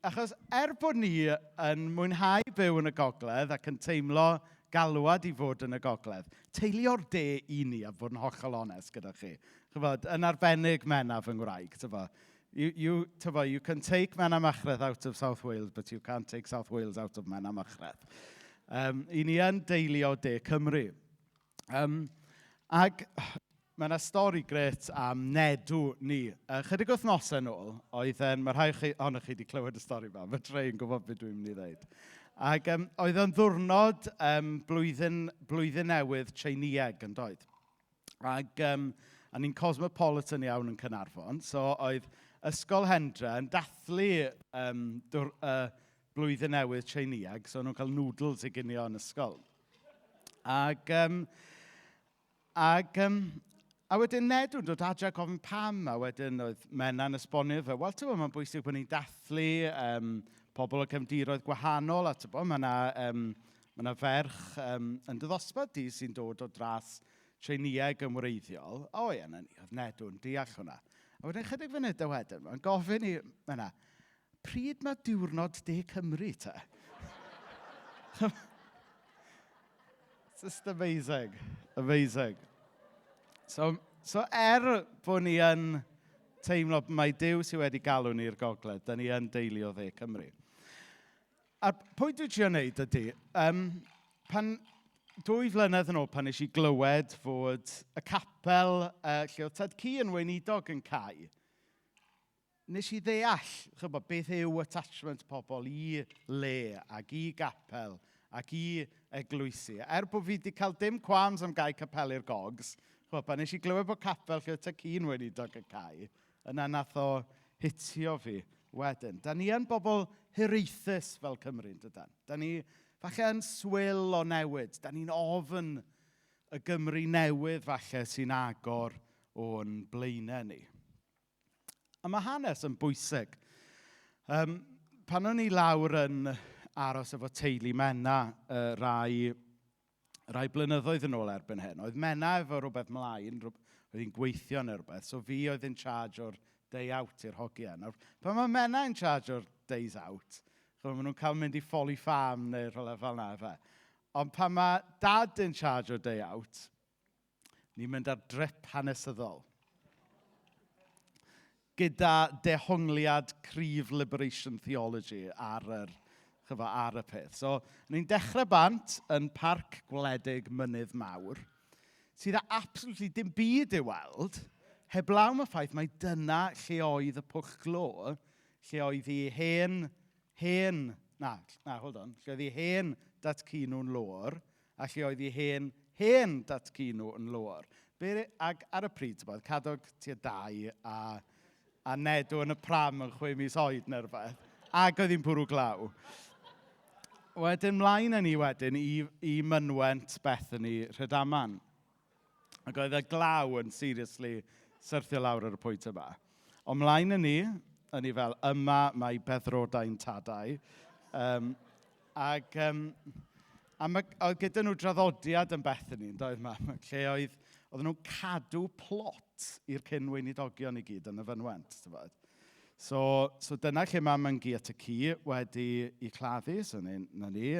Achos bod ni yn mwynhau byw yn y Gogledd ac yn teimlo galwad i fod yn y Gogledd, teuluo'r de i ni, a fod yn hollol onest gyda chi. Chybod, yn arbennig Menaf yn Ngwraig. You can take Menamachredd out of South Wales, but you can't take South Wales out of Menamachredd. I ni yn deulu o de Cymru. Ac mae yna stori gret am nedw ni. Chydig wythnosau nôl, mae rhai ohonoch chi wedi clywed y stori yma, mae Trey'n gwybod beth dwi'n mynd i ddweud. Ac oedd yn ddiwrnod blwyddyn newydd Tsieineeg yn doedd. Ac ni'n cosmopolitan iawn yn Caernarfon, so oedd Ysgol Hendra yn dathlu blwyddyn newydd Tsieineeg, so nhw'n cael noodles i ginio yn ysgol. A wedyn Nedw'n dod adre gofyn pam, a wedyn oedd Mena'n esbonio fe. Wel, ti'n bod, mae'n bwysig bod ni'n dathlu pobl o cefndiroedd gwahanol, a ti'n bod, mae yna ferch yn dyddosbarth di sy'n dod o dras Tsieineeg yn wreiddiol. O ie, na ni, oedd Nedw'n deall hwnna. A wedyn chydig funudau wedyn, mae'n gofyn i Mena, pryd mae diwrnod de Cymru te? It's just amazing, amazing. So bod ni yn teimlo mae Duw sydd wedi galw ni'r Gogledd, da ni yn deulu o dde Cymru. A'r pwynt dwi'n trio wneud ydy, pan 2 flynedd yn ôl pan nes i glywed fod y capel lle oedd Tad Cu yn weinidog yn cau, nes i ddeall beth yw attachment pobl i le ac i gapel ac i eglwysi. Bod fi wedi cael dim qualms am gau capelu'r gogs, pan nes i glywed bod capel lle oedd Tad Cu yn weinidog yn cau, yna nath o hitio fi wedyn. Da ni yn bobl hiraethus fel Cymru, dydan. Da ni falle yn swil o newid. Da ni'n ofyn y Gymru newydd falle sy'n agor o'n blaenau ni. A mae hanes yn bwysig. Pan o'n i lawr yn aros efo teulu Mena rai blynyddoedd yn ôl erbyn hyn, oedd Mena efo rhywbeth mlaen, oedd hi'n gweithio neu rhywbeth, so fi oedd in charge o'r day out i'r hogiau. Pan mae Mena in charge o'r days out, maen nhw'n cael mynd i Folly Farm neu rhywle fel na fe. Ond pan mae dad in charge o'r day out, ni'n mynd ar drip hanesyddol. Gyda dehongliad cryf liberation theology ar y peth. So, ni'n dechrau bant yn parc gwledig Mynydd Mawr, sydd â absolutely dim byd i weld, Heblaw am y ffaith mae dyna lle oedd y pwll glo, lle oedd ei lle oedd ei hen datcunw'n lôr, a lle oedd ei hen datcunw yn lôr. Ac ar y pryd, cadog tua 2 a Nedw yn y pram yn 6 mis oed neu rhywbeth, ac oedd hi'n bwrw glaw. Wedyn, mlaen yn ni wedyn i mynwent Bethany Rhydaman. Ac oedd y glaw yn seriously syrthio lawr ar y pwynt yma. Ond mlaen yn ni fel, yma mae beddrodau'n tadau. Oedd gyda nhw draddodiad yn Bethany, yn doedd ma, lle oedd nhw'n cadw plot i'r cynweinidogion i gyd yn y fynwent. So dyna lle mae Mam Gu at y Ci wedi ei claddu. So yn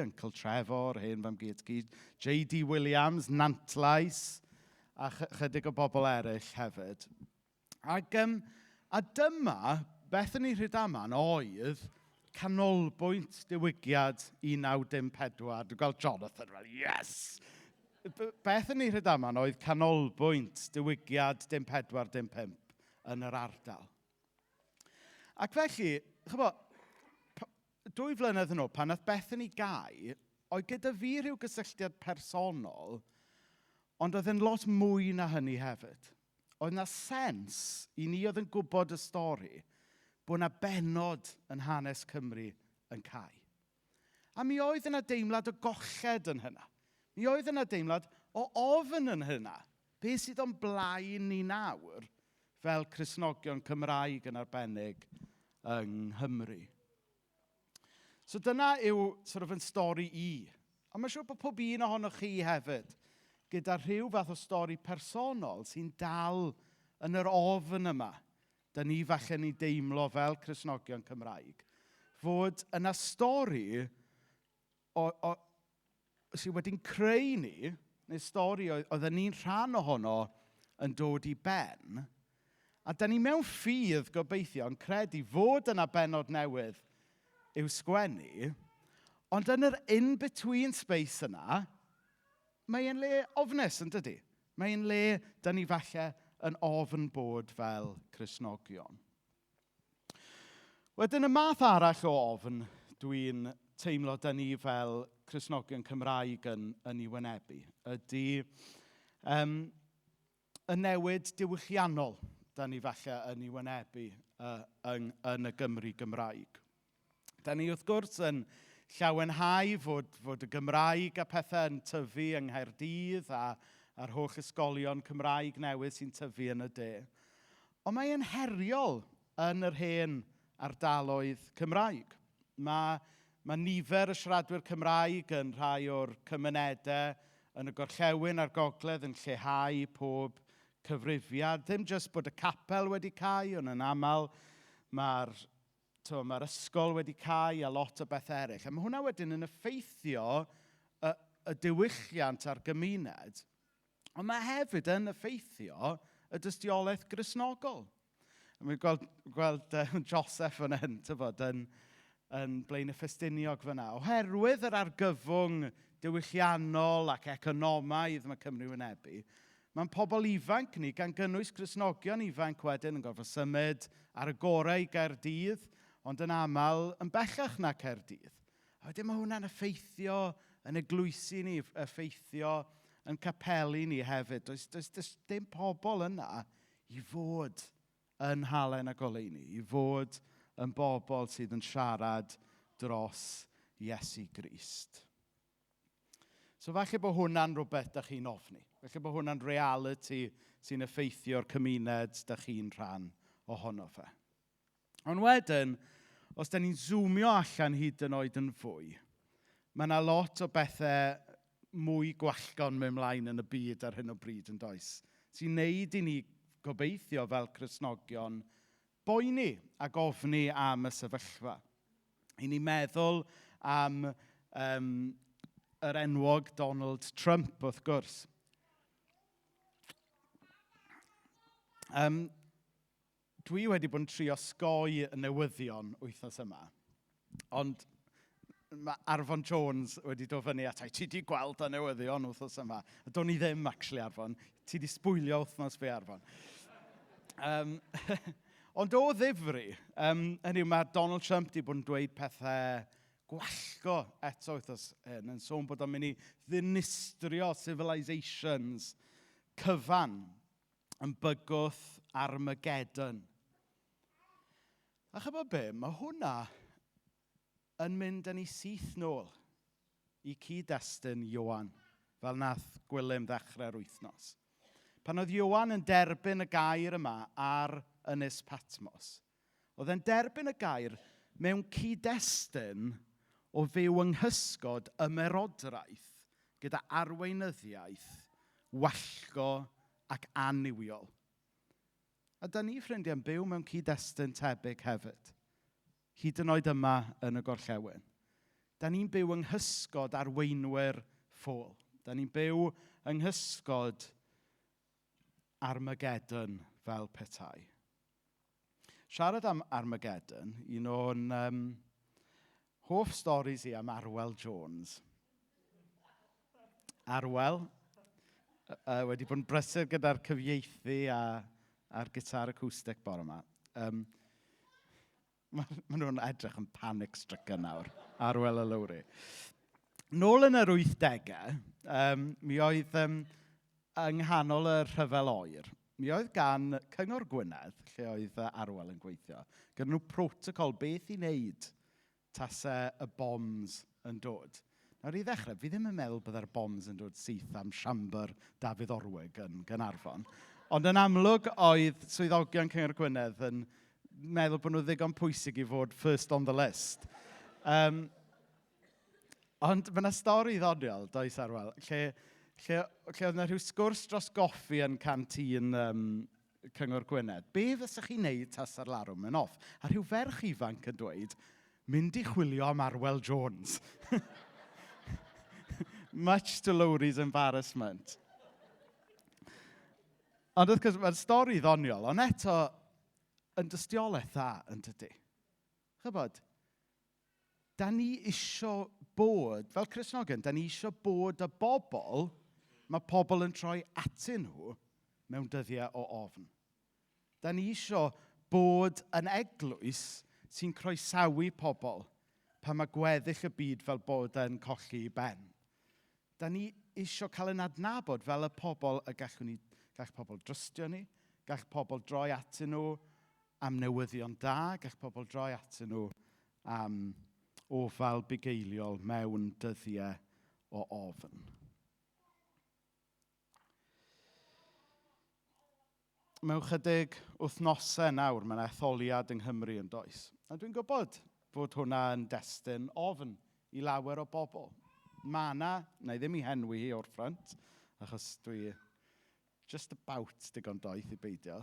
Uncle Trevor, hen Mam Gu at y Ci, J.D. Williams, Nantlais, a chydig o bobl eraill hefyd. A dyma, Bethany Rhydaman oedd canolbwynt diwygiad 1954. Dwi'n gweld Jonathan fel, yes! Bethany Rhydaman oedd canolbwynt diwygiad 14-15 yn yr ardal. Ac felly, 2 flynedd yn ôl, pan nath Bethany gau, oedd gyda fi rhyw gysylltiad personol, ond oedd yn lot mwy na hynny hefyd. Oedd na sens i ni oedd yn gwybod y stori bod na benod yn hanes Cymru yn cau. A mi oedd yna deimlad o golled yn hynna. Mi oedd yna deimlad o ofn yn hynna. Be sydd o'n blaen ni nawr fel Cristnogion Cymraeg yn arbennig yng Nghymru. So dyna yw yn stori i. Ond mae'n siŵr bod pob un ohonoch chi hefyd gyda rhyw fath o stori personol sy'n dal yn yr ofn yma. Da ni falle ni deimlo fel Cristnogion Cymraeg. Fod yna stori sydd wedi'n creu ni, neu stori oedd ni'n rhan ohono yn dod i ben. A da ni mewn ffydd gobeithio yn credu fod yna benod newydd i'w sgwennu, ond yn yr in-between space yna, mae'n le ofnus yn dydi? Mae'n le da ni falle yn ofn bod fel Cristnogion. Wedyn y math arall o ofn dwi'n teimlo da ni fel Cristnogion Cymraeg yn ei wynebu ydy y newid diwylliannol da ni falle yn ei wynebu yn y Gymru Gymraeg. Da ni wrth gwrs yn llawenhau fod y Gymraeg a pethau yn tyfu yng Nghaerdydd a'r holl ysgolion Cymraeg newydd sy'n tyfu yn y de. Ond mae'n heriol yn yr hen ardaloedd Cymraeg. Mae nifer y siaradwyr Cymraeg yn rhai o'r cymunedau yn y gorllewin a'r gogledd yn lleihau pob cyfrifiad. Ddim jyst bod y capel wedi cau, ond yn aml mae'r ysgol wedi cau a lot o beth eraill. A mae hwnna wedyn yn effeithio y diwylliant a'r gymuned, ond mae hefyd yn effeithio y dystiolaeth Gristnogol. Mae'n gweld Joseph yn hyn, yn blaen y Ffestiniog fyna. Oherwydd yr argyfwng diwylliannol ac economaidd mae Cymru wynebu, mae'n pobl ifanc ni, gan gynnwys Cristnogion ifanc wedyn yn gorfod symud ar y gorau i Gaerdydd, ond yn aml yn bellach na Caerdydd. A wedyn mae hwnna'n effeithio yn eglwysu ni, effeithio yn capelu ni hefyd. Does dim pobl yna i fod yn halen a goleuni, i fod yn bobl sydd yn siarad dros Iesu Grist. So falle bod hwnna'n rhywbeth da chi'n ofni. Falle bod hwnna'n reality sy'n effeithio'r cymuned da chi'n rhan ohono fe. Ond wedyn, os da ni'n zoomio allan hyd yn oed yn fwy, mae yna lot o bethau mwy gwallgon mewn mlaen yn y byd ar hyn o bryd yn does. Sy'n neud i ni gobeithio fel Cristnogion boeni ac ofni am y sefyllfa. I ni meddwl am yr enwog Donald Trump wrth gwrs. Dwi wedi bod yn trio osgoi y newyddion wythnos yma, ond mae Arfon Jones wedi dod fyny atai, ti di gweld y newyddion wythnos yma? Do'n i ddim, actually, Arfon. Ti di sbwylio wythnos fi, Arfon. Ond o ddifri, hynny yw, mae Donald Trump wedi bod yn dweud pethau gwallgo eto wythnos hyn, yn sôn bod o'n mynd i ddinistrio civilisations cyfan yn bygwth Armageddon. A chybod be, mae hwnna yn mynd yn ei syth nôl i cyd-destun Ioan, fel nath Gwilym ddechrau'r wythnos. Pan oedd Ioan yn derbyn y gair yma ar Ynys Patmos, oedd e'n derbyn y gair mewn cyd-destun o fyw yng nghysgod ymerodraeth gyda arweinyddiaeth wallgo ac aniwiol. A da ni, ffrindiau, yn byw mewn cyd-destun tebyg hefyd. Hyd yn oed yma yn y gorllewin. Da ni'n byw yng nghysgod arweinwyr ffôl. Da ni'n byw yng nghysgod Armageddon fel petai. Siarad am Armageddon, un o'n hoff storis i am Arwel Jones. Arwel wedi bod yn brysur gyda'r cyfieithu a'r gitar acoustic bore yma. Maen nhw'n edrych yn panic-stricken nawr, Arwel a Lowry. Nôl yn yr 80au, mi oedd yng nghanol y rhyfel oer, mi oedd gan Cyngor Gwynedd, lle oedd Arwel yn gweithio, gyda nhw protocol beth i wneud tasau y bombs yn dod. Nawr i ddechrau, fi ddim yn meddwl byddai'r bombs yn dod syth am siambr Dafydd Orwig yn Gaernarfon. Ond yn amlwg oedd swyddogion Cyngor Gwynedd yn meddwl bod nhw ddigon pwysig i fod first on the list. Ond mae yna stori ddoniol, does Arwel, lle oedd yna rhyw sgwrs dros goffi yn cantin Cyngor Gwynedd. Be fysach chi'n neud tas ar larwm yn off? A rhyw ferch ifanc yn dweud, mynd i chwilio am Arwel Jones. Much to Lowry's embarrassment. Ond wrth gwrs, mae'r stori ddoniol, ond eto yn dystiolaeth dda yn dydy. Chybod, da ni isio bod, fel Cristnogion, da ni isio bod y bobl, mae pobl yn troi atyn nhw mewn dyddiau o ofn. Da ni isio bod yn eglwys sy'n croesawu pobl pan mae gweddill y byd fel bod yn colli i ben. Da ni isio cael yn adnabod fel y pobl y gall pobl drystio ni, gall pobl droi atyn nhw am newyddion da, gall pobl droi atyn nhw am ofal bugeiliol mewn dyddiau o ofn. Mewn chydig wythnosau nawr, mae'n etholiad yng Nghymru yn does. A dwi'n gwybod bod hwnna yn destun ofn i lawer o bobl. Mae yna, na i ddim i henwi hi o'r ffrant, achos dwi just about digon doeth i beidio.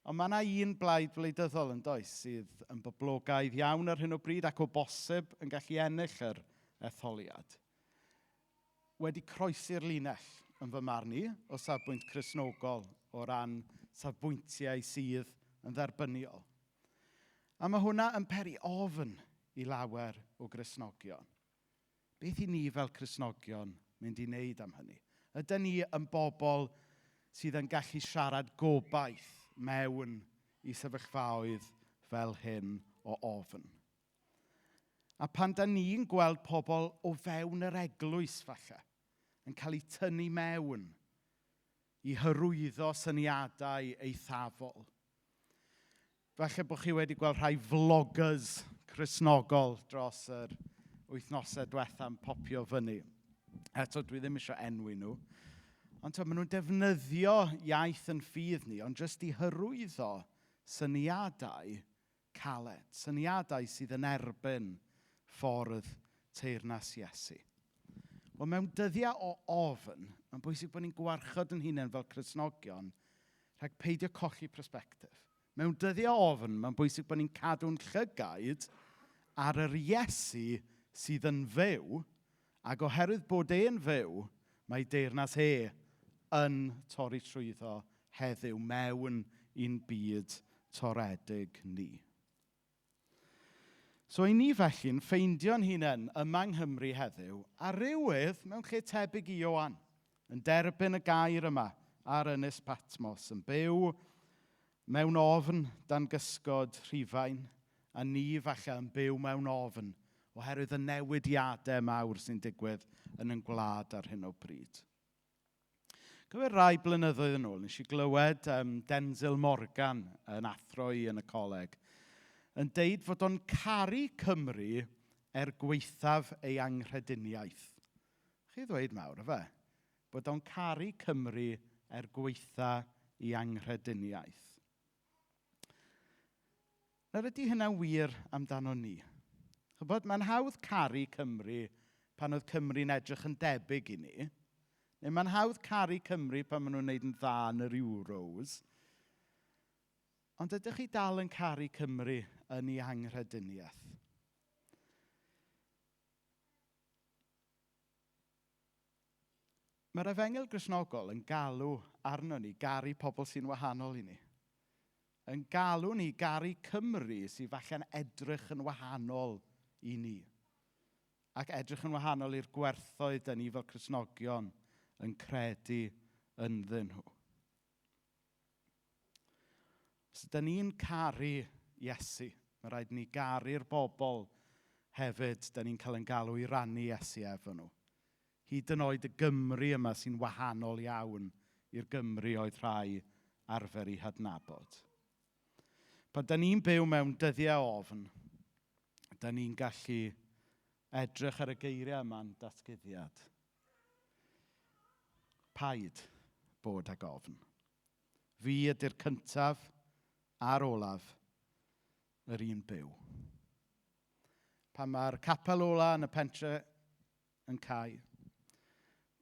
Ond mae yna un blaid wleidyddol yn does sydd yn boblogaidd iawn ar hyn o bryd ac o bosib yn gallu ennill yr etholiad. Wedi croesi'r linell yn fy marn i o safbwynt Cristnogol o ran safbwyntiau sydd yn dderbyniol. A mae hwnna yn peri ofn i lawer o Gristnogion. Beth i ni fel Cristnogion mynd i wneud am hynny? Ydyn ni yn bobl sydd yn gallu siarad gobaith mewn i sefyllfaoedd fel hyn o ofn. A pan da ni'n gweld pobl o fewn yr eglwys falle, yn cael eu tynnu mewn i hyrwyddo syniadau eithafol. Falle bod chi wedi gweld rhai vloggers Cristnogol dros yr wythnosau diwethaf yn popio fyny. Eto, dwi ddim eisiau enwi nhw. Ond maen nhw'n defnyddio iaith yn ffydd ni, ond jyst i hyrwyddo syniadau caled. Syniadau sydd yn erbyn ffordd teyrnas Iesu. Wel, mewn dyddiau o ofn, mae'n bwysig bod ni'n gwarchod yn hunain fel Cristnogion rhag peidio colli persbectif. Mewn dyddiau o ofn, mae'n bwysig bod ni'n cadw'n llygaid ar yr Iesu sydd yn fyw, ac oherwydd bod e'n fyw, mae deyrnas yn torri trwyddo heddiw mewn i'n byd toredig ni. So i ni felly'n ffeindio'n hunain yma yng Nghymru heddiw, a rywydd mewn lle tebyg i Ioan, yn derbyn y gair yma ar Ynys Patmos, yn byw mewn ofn dan gysgod rhifain, a ni falle yn byw mewn ofn oherwydd y newidiadau mawr sy'n digwydd yn gwlad ar hyn o bryd. Gyfer rai blynyddoedd yn ôl, nes i glywed Denzel Morgan yn athro i yn y coleg, yn deud fod o'n caru Cymru gweithaf ei anghrediniaeth. Chi ddweud mawr, efe? Bod o'n caru Cymru gweitha ei anghrediniaeth. Nawr ydy hynna wir amdano ni. Chybod, mae'n hawdd caru Cymru pan oedd Cymru'n edrych yn debyg i ni. Neu mae'n hawdd caru Cymru pan maen nhw'n wneud yn dda yn yr Euros. Ond ydych chi dal yn caru Cymru yn ei anghrediniaeth? Mae'r Efengil Gristnogol yn galw arno ni garu pobl sy'n wahanol i ni. Yn galw ni garu Cymru sy'n falle'n edrych yn wahanol i ni. Ac edrych yn wahanol i'r gwerthoedd dyn ni fel Cristnogion yn credu ynddyn nhw. Os ydyn ni'n caru Iesu, mae rhaid ni garu'r bobl hefyd dyn ni'n cael yn galw i rannu Iesu efo nhw. Hyd yn oed y Gymru yma sy'n wahanol iawn i'r Gymru oedd rhai arfer i hadnabod. Pan dyn ni'n byw mewn dyddiau ofn, dyn ni'n gallu edrych ar y geiriau yma'n datguddiad. Paid bod ag ofn. Fi ydy'r cyntaf a'r olaf, yr un byw. Pan mae'r capel ola yn y pentre yn cau,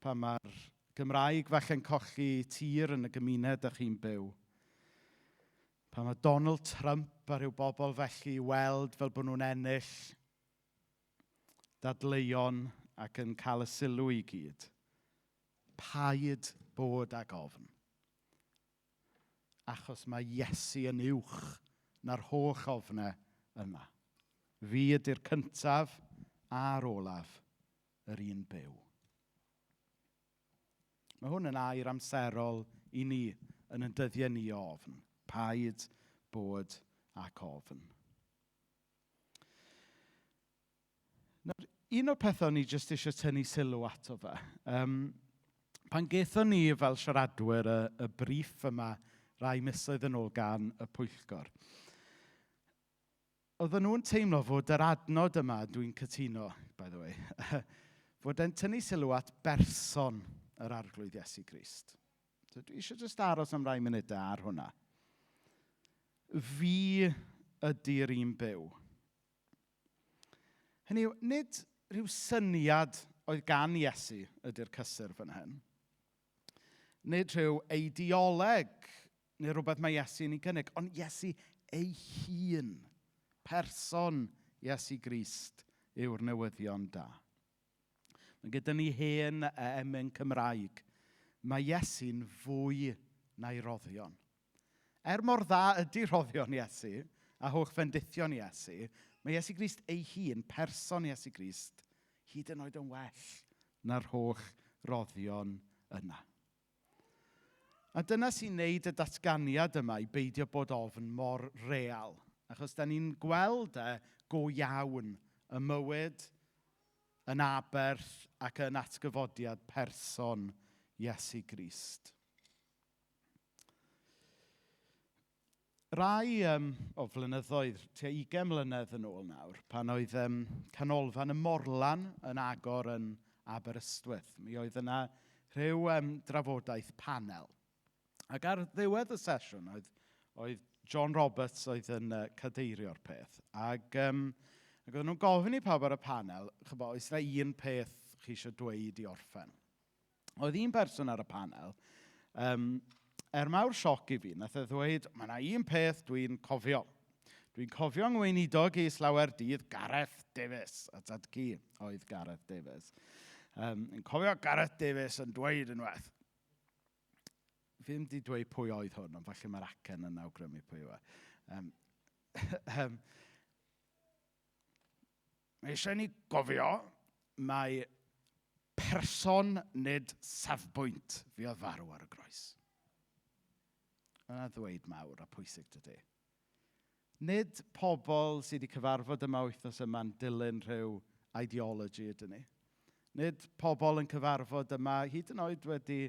pan mae'r Gymraeg falle'n colli tir yn y gymuned â chi'n byw, pan mae Donald Trump a rhyw bobl felly i weld fel bod nhw'n ennill dadleuon ac yn cael y sylw i gyd, paid bod ag ofn. Achos mae Iesu yn uwch na'r holl ofnau yma. Fi ydy'r cyntaf a'r olaf, yr un byw. Mae hwn yn air amserol i ni yn ein dyddiau ni o ofn. Paid bod ag ofn. Nawr, un o'r pethau ni jyst eisiau tynnu sylw ato fe. Pan gaethon ni fel siaradwyr y briff yma rai misoedd yn ôl gan y pwyllgor, oedden nhw'n teimlo fod yr adnod yma, dwi'n cytuno, by the way, fod e'n tynnu sylw at berson yr arglwydd Iesu Grist. So, dwi eisiau jyst aros am rai munudau ar hwnna. Fi ydy'r un byw. Hynny yw, nid rhyw syniad oedd gan Iesu ydy'r cysur fan hyn. Nid rhyw eideoleg neu rhywbeth mae Iesu'n ei gynnig, ond Iesu ei hun. Person Iesu Grist yw'r newyddion da. Mae gyda ni hen emyn Cymraeg. Mae Iesu'n fwy na'i roddion. Mor dda ydy roddion Iesu a holl fendithion Iesu, mae Iesu Grist ei hun, person Iesu Grist, hyd yn oed yn well na'r holl roddion yna. A dyna sy'n neud y datganiad yma i beidio bod ofn mor real. Achos da ni'n gweld go iawn y mywyd, yn aberth ac yn atgyfodiad person Iesu Grist. Rai o flynyddoedd, tua 20 mlynedd yn ôl nawr, pan oedd canolfan y Morlan yn agor yn Aberystwyth. Mi oedd yna rhyw drafodaeth panel. Ac ar ddiwedd y sesiwn, oedd John Roberts oedd yn cadeirio'r peth. Ac oedden nhw'n gofyn i pawb ar y panel, chybod, oes yna un peth chi eisiau dweud i orffen. Oedd un person ar y panel, mawr sioc i fi, nath e ddweud, mae yna un peth dwi'n cofio. Dwi'n cofio yng ngweinidog i Slawer Dydd, Gareth Davies, a tad ci oedd Gareth Davies. Yn cofio Gareth Davies yn dweud unwaith. Fi ddim wedi dweud pwy oedd hwn, ond falle mae'r acen yn awgrymu pwy yw e. Mae eisiau ni gofio, mae person nid safbwynt fi oedd farw ar y groes. Yna ddweud mawr a pwysig dydy. Nid pobl sydd wedi cyfarfod yma wythnos yma'n dilyn rhyw ideology ydyn ni. Nid pobl yn cyfarfod yma hyd yn oed wedi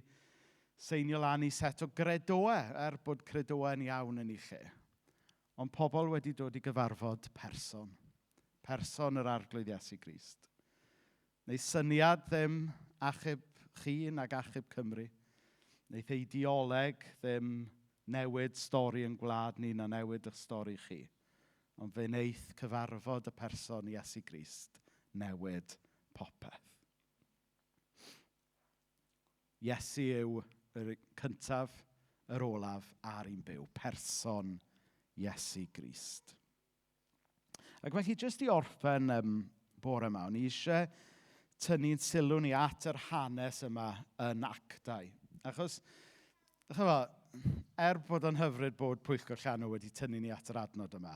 seinio lan i set o gredoau bod credoau yn iawn yn ei lle. Ond pobl wedi dod i gyfarfod person. Person yr arglwydd Iesu Grist. Neu syniad ddim achub chi nag achub Cymru. Neith eideoleg ddim newid stori yn gwlad ni na newid eich stori chi. Ond fe wneith cyfarfod y person Iesu Grist newid popeth. Iesu yw yr cyntaf, yr olaf a'r un byw. Person Iesu Grist. Ac felly jyst i orffen bore yma, ni eisiau tynnu'n sylw ni at yr hanes yma yn actau. Achos, bod o'n hyfryd bod Pwyllgor Llanw wedi tynnu ni at yr adnod yma,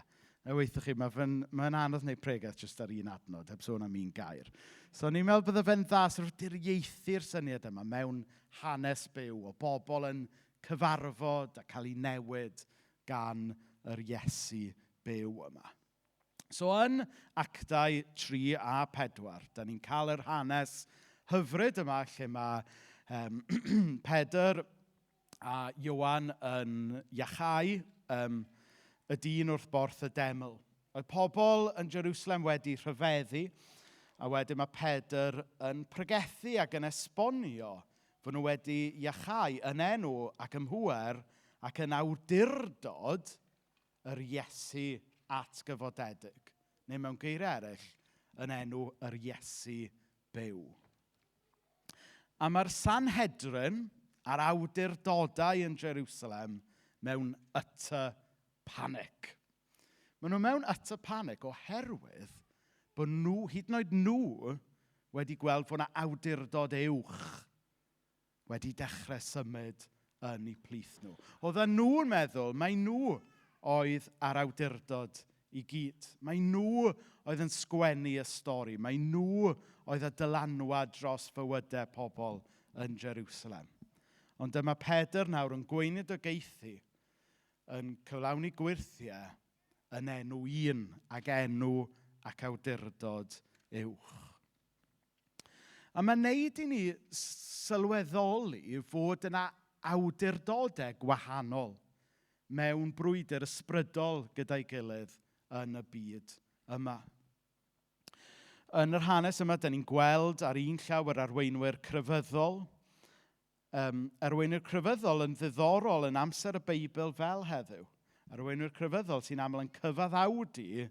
weithioch chi, mae'n anodd wneud pregaeth jyst ar un adnod, heb sôn am un gair. So ni'n meddwl bydde fe'n dda sort of dirieithu'r syniad yma mewn hanes byw o bobl yn cyfarfod a cael ei newid gan yr Iesu byw yma. So yn actau 3 a 4, da ni'n cael yr hanes hyfryd yma lle mae Pedr a Ioan yn iachau y dyn wrth borth y deml. Oedd pobl yn Jerusalem wedi rhyfeddu a wedyn mae Pedr yn pregethu ac yn esbonio fod nhw wedi iachau yn enw ac ymhwer ac yn awdurdod yr Iesu atgyfodedig. Neu mewn geiriau eraill, yn enw yr Iesu byw. A mae'r Sanhedrin a'r awdurdodau yn Jerusalem mewn panic. Maen nhw mewn panic oherwydd bod nhw, hyd yn oed nhw, wedi gweld fod yna awdurdod uwch wedi dechrau symud yn eu plith nhw. Oedden nhw'n meddwl, mae nhw oedd ar awdurdod i gyd. Mae nhw oedd yn sgwennu y stori. Mae nhw oedd y dylanwad dros fywydau pobl yn Jerusalem. Ond dyma Pedr nawr yn gweinidogeithi yn cyflawni gwirthiau yn enw un ac enw ac awdurdod uwch. A mae'n neud i ni sylweddoli fod yna awdurdodau gwahanol mewn brwydr ysbrydol gyda'i gilydd yn y byd yma. Yn yr hanes yma, da ni'n gweld ar un llaw yr arweinwyr crefyddol. Arweinwyr crefyddol yn ddiddorol yn amser y Beibl fel heddiw. Arweinwyr crefyddol sy'n aml yn cyfaddawdu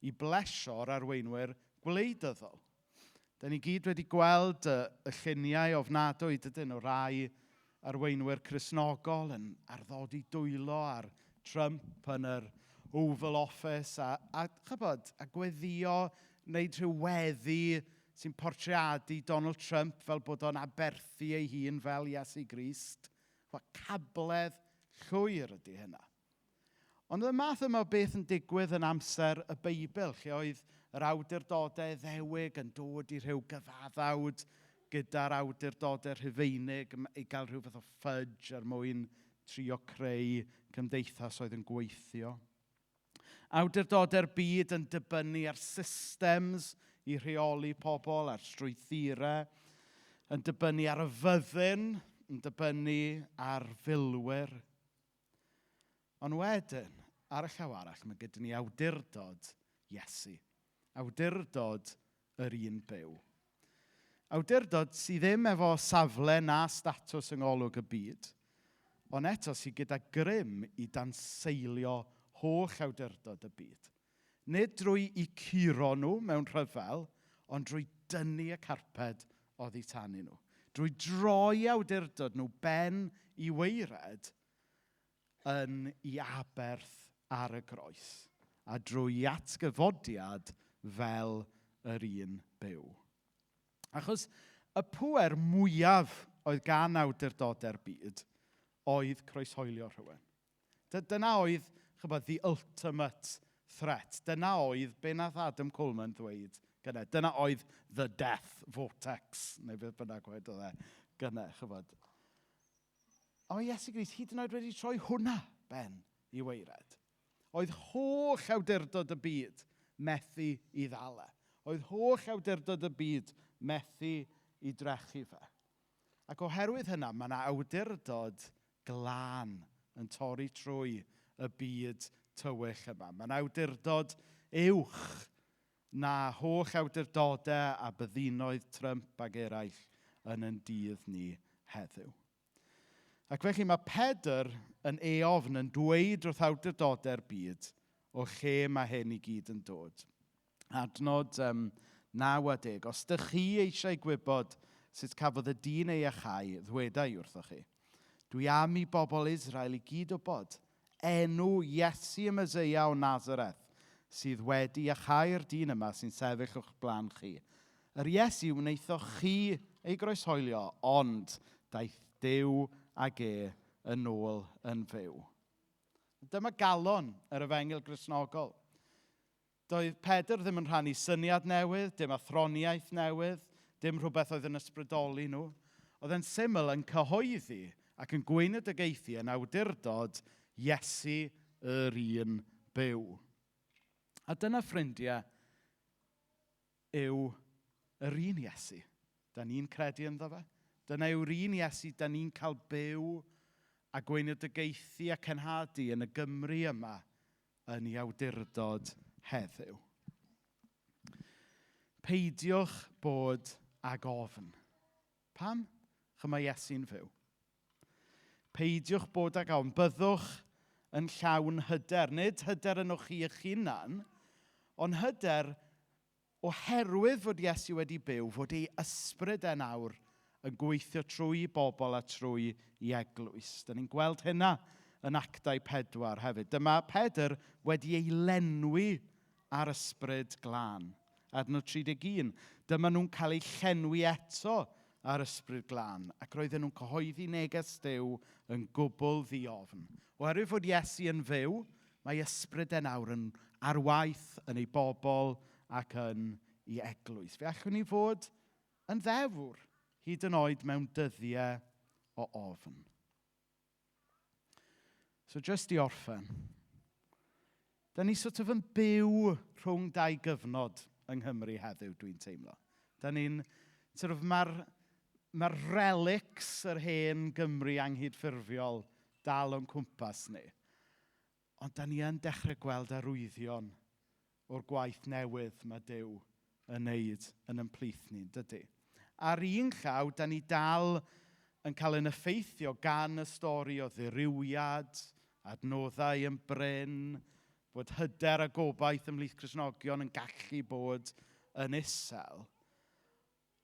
i blesio'r arweinwyr gwleidyddol. Da ni gyd wedi gweld y lluniau ofnadwy dydyn o rai arweinwyr Cristnogol yn arddodi dwylo ar Trump yn yr Oval Office a gweddio wneud rhyw weddi sy'n portreadu Donald Trump fel bod o'n aberthu ei hun fel Iesu Grist. Cabledd llwyr ydy hynna. Ond y math yma o beth yn digwydd yn amser y Beibl, lle oedd yr awdurdodau ddewig yn dod i rhyw gyfaddawd gyda'r awdurdodau Rhufeinig i gael rhyw fath o fudge er mwyn trio creu cymdeithas oedd yn gweithio. Awdurdodau'r byd yn dibynnu ar systems i rheoli pobl, ar strwythurau, yn dibynnu ar y fyddin, yn dibynnu ar filwyr. Ond wedyn, ar y llaw arall, mae gyda ni awdurdod Iesu. Awdurdod yr un byw. Awdurdod sydd ddim efo safle na statws yng ngolwg y byd, ond eto sydd gyda grym i danseilio holl awdurdod y byd. Nid drwy eu curo nhw mewn rhyfel, ond drwy dynnu y carped oddi tannu nhw. Drwy droi awdurdod nhw ben i weired yn ei aberth ar y groes. A drwy atgyfodiad fel yr un byw. Achos y pŵer mwyaf oedd gan awdurdodau'r byd oedd croeshoelio rhywun. Dyna oedd the ultimate threat. Dyna oedd, be nath Adam Coleman ddweud gynne. Dyna oedd the death vortex. Neu beth bynnag oedd o dde gynne, chybod. O Iesu Grist, hyd yn oed wedi troi hwnna ben i weired. Oedd holl awdurdod y byd methu i ddala. Oedd holl awdurdod y byd methu i drechu fe. Ac oherwydd hynna, mae yna awdurdod glân yn torri trwy y byd tywyll yma. Mae yna awdurdod uwch na holl awdurdodau a byddinoedd Trump ac eraill yn ein dydd ni heddiw. Ac felly mae Pedr yn eofn yn dweud wrth awdurdodau'r byd o lle mae hyn i gyd yn dod. Adnod 9 a 10. Os ydych chi eisiau gwybod sut cafodd y dyn ei achau, ddwedai wrthoch chi. Dwi am i bobl Israel i gyd wybod enw Iesu y Meseia o Nazareth sydd wedi achau'r dyn yma sy'n sefyll o'ch blaen chi. Yr Iesu wnaethoch chi ei groeshoelio, ond daeth Duw ag yn ôl yn fyw. Dyma galon yr Efengil Gristnogol. Doedd Pedr ddim yn rhannu syniad newydd, dim athroniaeth newydd, dim rhywbeth oedd yn ysbrydoli nhw. Oedd yn syml yn cyhoeddi ac yn gweinydogeithi yn awdurdod Iesu yr un byw. A dyna, ffrindiau, yw yr un Iesu. Da ni'n credu ynddo fe. Dyna yw'r un Iesu da ni'n cael byw a gweinydogeithi a cenhadu yn y Gymru yma yn ei awdurdod heddiw. Peidiwch bod ag ofn. Pam? Mae Iesu'n fyw. Peidiwch bod ag ofn. Byddwch yn llawn hyder. Nid hyder yn o'ch chi eich hunan, ond hyder oherwydd fod Iesu wedi byw, fod ei ysbryd nawr yn gweithio trwy bobl a trwy i eglwys. Da ni'n gweld hynna yn Actau 4 hefyd. Dyma Pedr wedi ei lenwi ar ysbryd glân. Adnod 31. Dyma nhw'n cael eu llenwi eto ar ysbryd glân, ac roedden nhw'n cyhoeddi neges Duw yn gwbl ddiofn. Oherwydd fod Iesu yn fyw, mae ysbryd nawr yn ar waith yn ei bobl ac yn ei eglwys. Fe allwn ni fod yn ddefwr hyd yn oed mewn dyddiau o ofn. So just i orffen. Da ni sort of yn byw rhwng 2 gyfnod yng Nghymru heddiw, dwi'n teimlo. Da ni'n sort of, mae'r relics yr hen Gymru anghydffurfiol dal o'n cwmpas ni. Ond da ni yn dechrau gweld arwyddion o'r gwaith newydd mae Duw yn neud yn ymplith ni, dydy. Ar un llaw, da ni dal yn cael yn effeithio gan y stori o ddirywiad, adnoddau yn bryn, bod hyder a gobaith ymhlith Cristnogion yn gallu bod yn isel.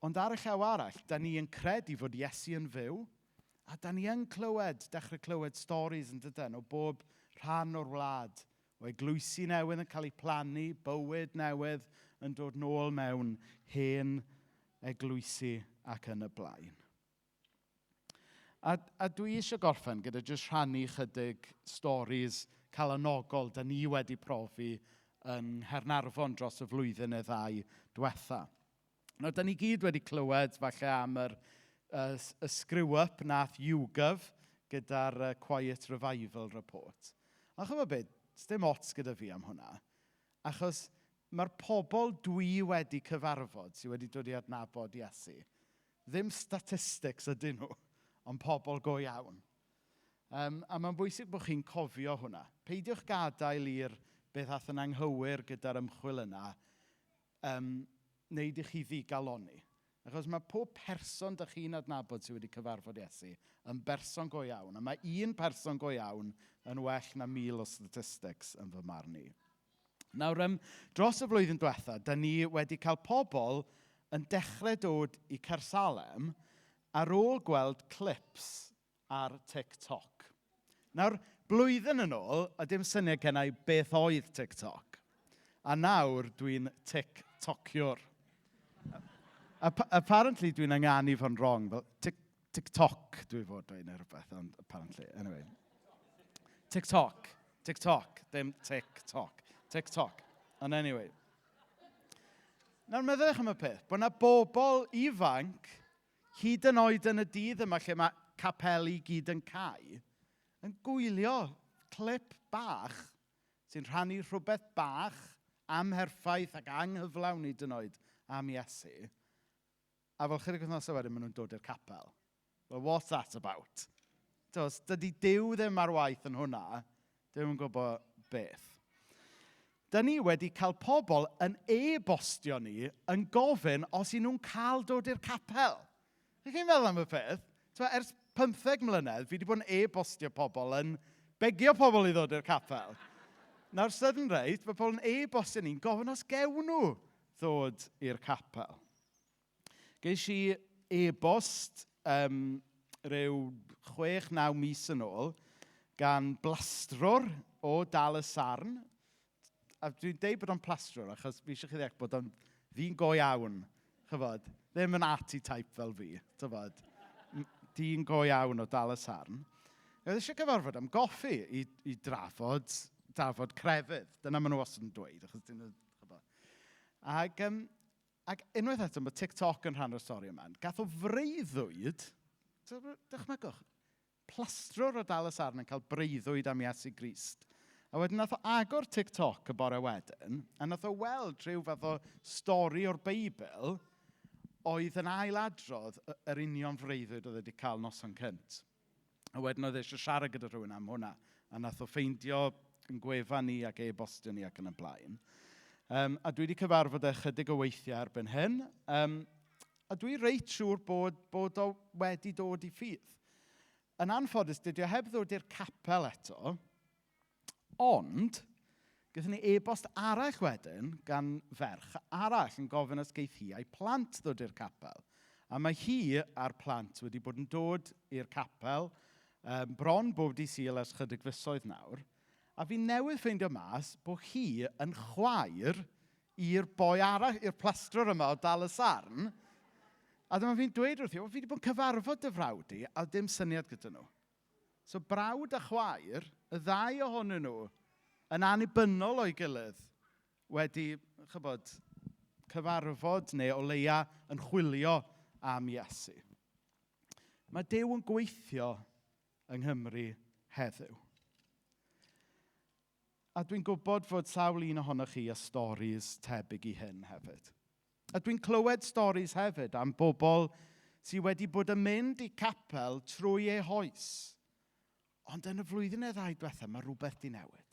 Ond ar y llaw arall, da ni yn credu fod Iesu yn fyw, a da ni yn dechrau clywed storis yn dydyn o bob rhan o'r wlad, o eglwysi newydd yn cael ei plannu, bywyd newydd yn dod nôl mewn hen eglwysi ac yn y blaen. A dwi eisiau gorffen gyda jyst rhannu chydig storis calanogol da ni wedi profi yn Nghaernarfon dros y flwyddyn neu 2 diwetha. Nawr, da ni gyd wedi clywed falle am y screw-up nath YouGov gyda'r Quiet Revival Report. A chymod beth, dim ots gyda fi am hwnna, achos mae'r pobl dwi wedi cyfarfod sydd wedi dod i adnabod Iesu, ddim statistics ydyn nhw, ond pobl go iawn. A mae'n bwysig bod chi'n cofio hwnna. Peidiwch gadael i'r beth ath yn anghywir gyda'r ymchwil yna wneud i chi ddigaloni. Achos mae pob person da chi'n adnabod sydd wedi cyfarfod Iesu yn berson go iawn. A mae un person go iawn yn well na 1000 o statistics yn fy marn i. Nawr, dros y flwyddyn diwetha, da ni wedi cael pobl yn dechrau dod i Caersalem ar ôl gweld clips ar TikTok. Nawr, blwyddyn yn ôl, a dim syniad gennau beth oedd TikTok. A nawr dwi'n TikTokiwr. Apparently dwi'n ynganu fo'n wrong, fel TikTok dwi'n fod dwi'n rhywbeth, ond apparently, anyway. TikTok, ddim TikTok. TikTok, and anyway. Nawr meddylech am y peth, bod yna bobl ifanc, hyd yn oed yn y dydd yma lle mae capeli gyd yn cau, yn gwylio clip bach sy'n rhannu rhywbeth bach am herffaith ac anghyflawn i dyn am Iesu. A fel chydig wythnosau wedyn, maen nhw'n dod i'r capel. Well, what's that about? Dydy Duw ddim ar waith yn hwnna, ddim yn gwybod beth. Da ni wedi cael pobl yn e-bostio ni yn gofyn os y'n nhw'n cael dod i'r capel. Ydych chi'n meddwl am y peth? Ers 15 mlynedd, fi wedi bod yn e-bostio pobl yn begio pobl i ddod i'r capel. Nawr, sydyn reit, mae pobl yn e-bostio ni'n gofyn os gewn nhw ddod i'r capel. Ges i e-bost rhyw 6-9 mis yn ôl gan blastrwr o Dal y Sarn. A dwi'n deud bod o'n plastrwr, achos fi eisiau chi ddeall bod o'n ddyn go iawn, chyfod, ddim yn archetype fel fi, chyfod, dyn go iawn o Dal y Sarn. Oedd eisiau gyfarfod am goffi i drafod crefydd. Dyna maen nhw os yn dweud, achos dyn nhw, chyfod. Ac unwaith eto, mae TikTok yn rhan o'r stori yma. Gath o freuddwyd, dychmygwch, plastrwr o Dal y Sarn yn cael breuddwyd am Iesu Grist. A wedyn nath o agor TikTok y bore wedyn, a nath o weld rhyw fath o stori o'r Beibl oedd yn ailadrodd yr union freuddwyd oedd wedi cael noson cynt. A wedyn oedd eisiau siarad gyda rhywun am hwnna, a nath o ffeindio yn gwefan ni ac e-bostio ni ac yn y blaen. A dwi wedi cyfarfod chydig o weithiau erbyn hyn, a dwi reit siŵr bod o wedi dod i ffydd. Yn anffodus, dydy o heb ddod i'r capel eto, ond, gyda ni e-bost arall wedyn gan ferch arall yn gofyn os geith hi a'i plant ddod i'r capel. A mae hi a'r plant wedi bod yn dod i'r capel bron bob dydd Sul ers chydig fisoedd nawr. A fi newydd ffeindio mas bod hi yn chwaer i'r boi arall, i'r plastrwr yma o Dal y Sarn. A dyma fi'n dweud wrth i, fi wedi bod yn cyfarfod dy frawd i, a dim syniad gyda nhw. So brawd a chwaer, y ddau ohonyn nhw, yn annibynnol o'i gilydd, wedi, cyfarfod neu o leia yn chwilio am Iesu. Mae Duw yn gweithio yng Nghymru heddiw. A dwi'n gwybod fod sawl un ohonoch chi a storis tebyg i hyn hefyd. A dwi'n clywed storis hefyd am bobl sydd wedi bod yn mynd i capel trwy eu hoes. Ond yn y flwyddyn neu 2 diwethaf, mae rhywbeth di newid.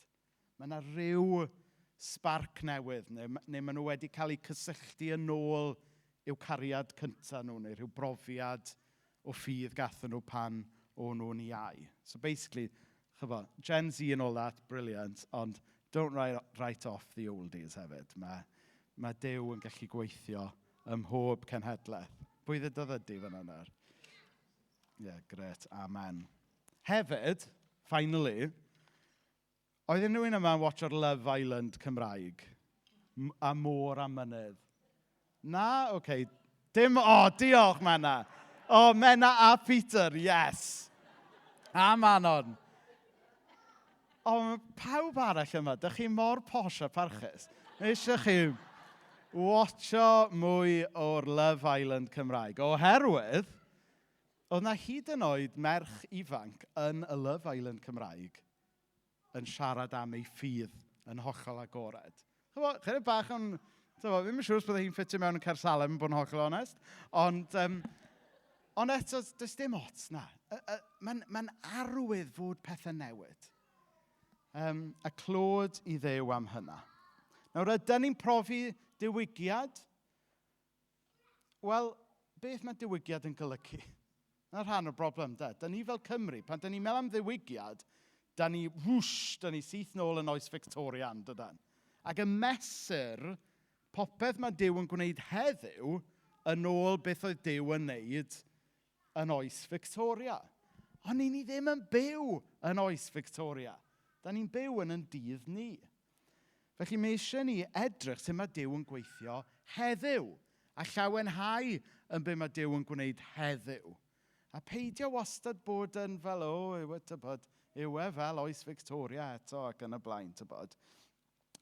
Mae yna rhyw sbarc newydd, neu maen nhw wedi cael eu cysylltu yn ôl i'w cariad cyntaf nhw, neu rhyw brofiad o ffydd gathen nhw pan o'n nhw'n iau. So basically, Gen Z and all that, brilliant, ond don't write off the oldies hefyd. Mae Duw yn gallu gweithio ym mhob cenhedlaeth. Pwy ddedodd ydy fan yna? Yeah, great, amen. Hefyd, finally, oedd unrhyw yma yn watcho'r Love Island Cymraeg? A môr a mynydd? Na? Okay. Diolch, Menna. Menna a Peter, yes. A Manon. Mae pawb arall yma, dych chi mor posh a parchus. Eisiau chi watcho mwy o'r Love Island Cymraeg. Oherwydd, oedd na hyd yn oed merch ifanc yn y Love Island Cymraeg yn siarad am ei ffydd yn hollol agored. Chydig bach yn... Ddim yn siŵr os byddai hi'n ffitio mewn yn Cersalem yn bod yn hollol onest. Ond eto, does dim ots na. Mae'n arwydd fod pethau newid. A clod i Dduw am hynna. Nawr, ydyn ni'n profi diwygiad? Wel, beth mae diwygiad yn golygu? Na'r rhan o'r broblem, da. Da ni fel Cymru, pan da ni'n meddwl am ddiwygiad, da ni syth nôl yn oes Victorian, dydan. Ac y mesur, popeth mae Duw yn gwneud heddiw, yn ôl beth oedd Duw yn wneud yn oes Victoria. Ond ni ddim yn byw yn oes Victoria. Da ni'n byw yn dydd ni. Felly mae eisiau ni edrych sut mae Duw yn gweithio heddiw. A llawenhau yn beth mae Duw yn gwneud heddiw. A peidio wastad bod yn fel, yw fel oes Victoria eto ac yn y blaen, tybod.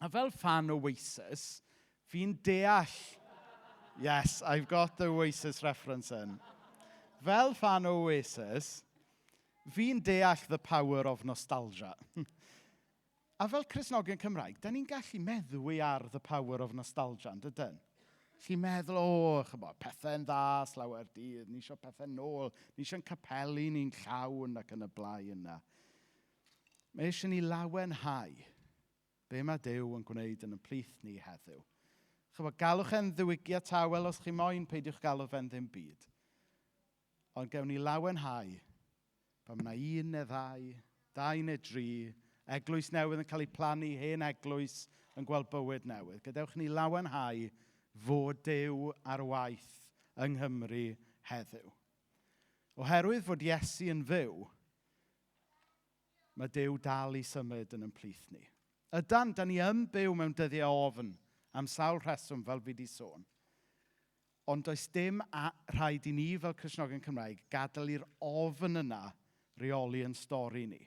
A fel fan o Oasis, fi'n deall... Yes, I've got the Oasis reference in. Fel fan o Oasis, fi'n deall the power of nostalgia. A fel Cristnogion Cymraeg, da ni'n gallu meddwi ar the power of nostalgia, yn dydyn? Lli meddwl, pethau'n dda, slawer dydd, ni eisiau pethau nôl, ni eisiau'n capelu ni'n llawn ac yn y blaen yna. Mae eisiau ni lawenhau be mae Duw yn gwneud yn y plith ni heddiw. Galwch e'n ddiwygiad tawel os chi moyn, peidiwch galw fe'n ddim byd. Ond gewn ni lawenhau, pan mae un neu dau neu dri, eglwys newydd yn cael ei plannu, hen eglwys yn gweld bywyd newydd. Gadewch ni lawenhau fod Duw ar waith yng Nghymru heddiw. Oherwydd fod Iesu yn fyw, mae Duw dal i symud yn plith ni. Ydan, da ni yn byw mewn dyddiau ofn am sawl rheswm fel fi wedi sôn. Ond does dim rhaid i ni fel Cristnogion Cymraeg gadael i'r ofn yna reoli yn stori ni.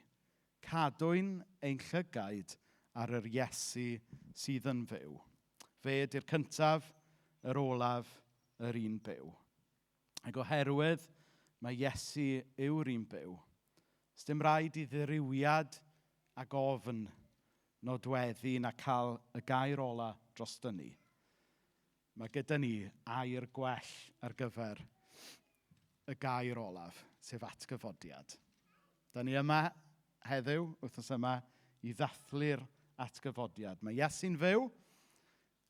Cadwyn ein llygaid ar yr Iesu sydd yn fyw. Fe ydy'r cyntaf, yr olaf, yr un byw. Ac oherwydd mae Iesu yw'r un byw, os dim rhaid i ddirywiad ac ofn nodweddu na cael y gair ola drosto ni. Mae gyda ni air gwell ar gyfer y gair olaf, sef atgyfodiad. Da ni yma heddiw, wythnos yma, i ddathlu'r atgyfodiad. Mae Iesu'n fyw,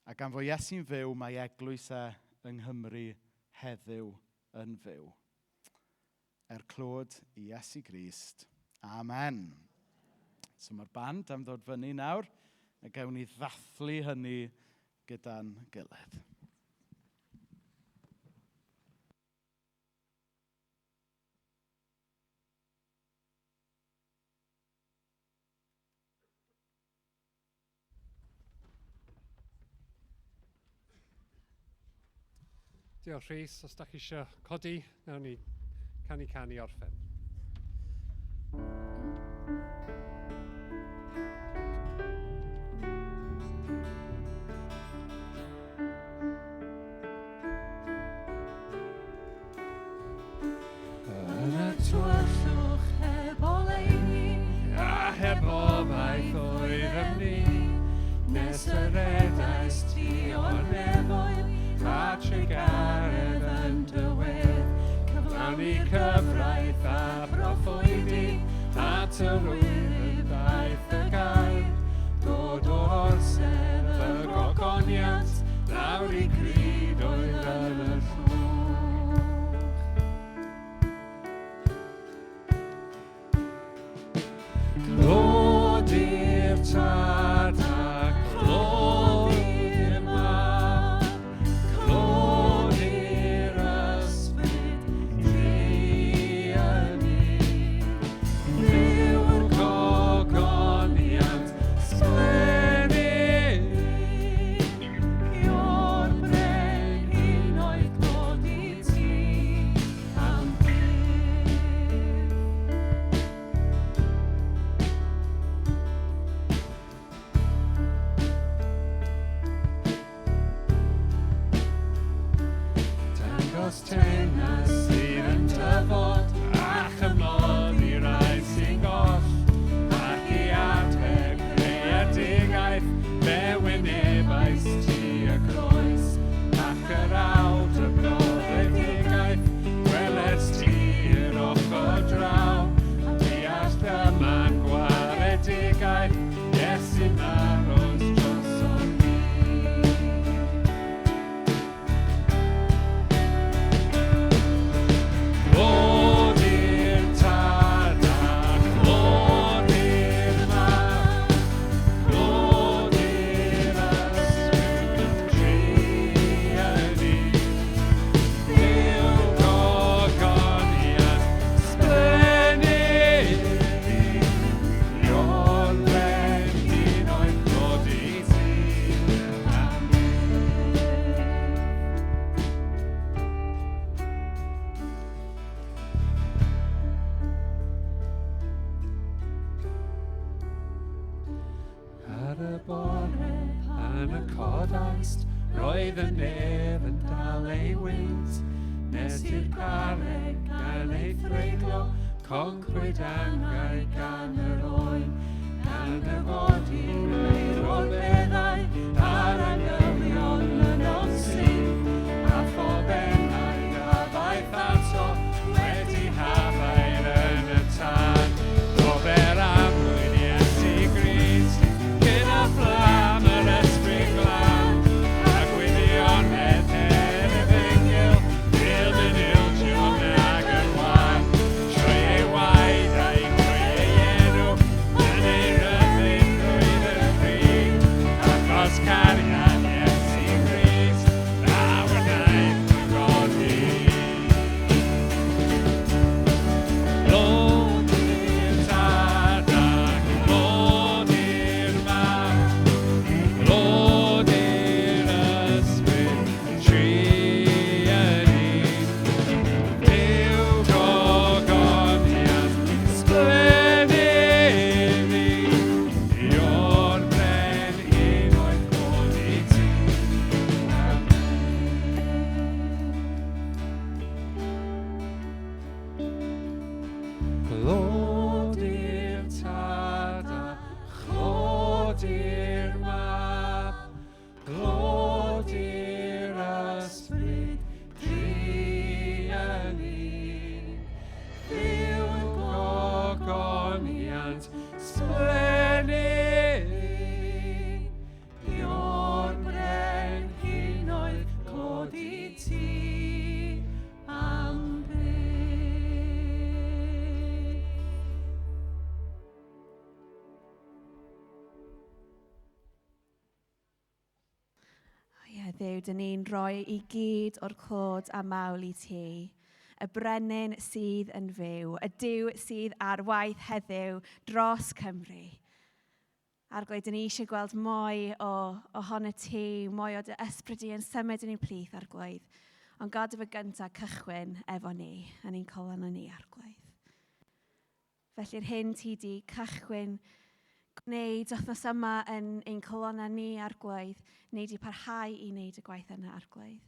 a gan fod Iesu'n fyw, mae eglwys yng Nghymru heddiw yn fyw. Clod i Iesu Grist. Amen. So mae'r band am ddod fyny nawr, a gawn ni ddathlu hynny gyda'n gilydd. Diolch Rhys, os da chi eisiau codi, nawn ni canu orffen. Yn y tywyllwch heb oleuni, A heb obaith oeddem ni, nes y redais ti o'r nefoedd, a tregaredd yn dywydd, cyflawni cyfraith a proffwydi, at yr wydd daeth y gair, dod o'r orsedd y gogoniant, lawr i gryd oedd yn y llwch. Clodi'r tad a clodi'r mab, clodi'r ysbryd ddiani, yw'r gogoniant sglennig, yw'r brenin oedd clodi ti am byth. Dangos teyrnas sydd yn dyfod a chymod i rai sy'n goll, ac i adeg creadigaeth fe wynebaeth ti y groes, ac yr awd y broddedigaeth gweled ti'r ochr draw, a deall dyma'n gwaredigaeth Iesu'n aros droson ni. Clodi'r tad a clodi'r mab, clodi'r ysbryd ddiani, yw'r gogoniant sglennig, yw'r brenin oedd clodi ti am byth. Ar y bore pan y codaist, roedd y nef yn dal ei wynt, nes i'r carreg gan ei threiglo, Concwyd angau gan yr oen, gan y fod i'r meir o'r beddau, a'r angylion yn onsyn, a phobennau a faith ato, wedi hafael yn y tân. Gofer amwyn Iesu Grist, gyda fflam yr ysbryd glân, a gwyddionnau her y ddengil, bil yn ildion ag yn wan. Trwy ei waed a'i greu ei enw, yn ei ryddid drwy'r ffrid, achos cariad Iesu Grist, na wnaeth yn godi. Lod i'r tad ac lod i'r mab, lod i'r ysbryd, tri yn un. Dyw gogoniant sblennydd i, o'r bren unwaith bod i ti. Glod i'r tad a chlod i'r mab, glod i'r ysbryd, dri yn un. Dduw gogoniant sblennydd i, o'r bren hyn oedd glod i ti am byth. Ie, Dduw, dyn ni'n rhoi i gyd o'r clod a mawl i ti. Y brenin sydd yn fyw, y Duw sydd ar waith heddiw dros Cymru. Arglwydd, dyn ni eisiau gweld mwy ohono ti, mwy o dy ysbryd di yn symud yn ein plith, Arglwydd. Ond gad efo gyntaf cychwyn efo ni, yn ein colon o ni, Arglwydd. Felly'r hyn ti di cychwyn gwneud wythnos yma yn ein colonna ni, Arglwydd, ni di parhau i wneud y gwaith yna, Arglwydd.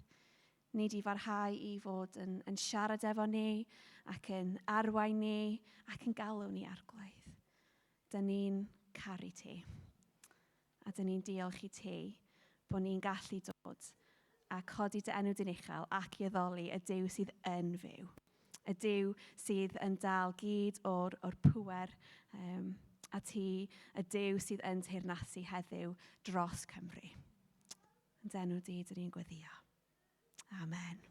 Ni di farhau i fod yn siarad efo ni, ac yn arwain ni, ac yn galw ni, Arglwydd. Dyn ni'n caru ti. A dyn ni'n diolch i ti bod ni'n gallu dod a codi dy enw dyn uchel ac i addoli y Duw sydd yn fyw. Y Duw sydd yn dal gyd o'r pŵer a ti, y Duw sydd yn teyrnasu heddiw dros Cymru. Yn enw di, dyn ni'n gweddio. Amen.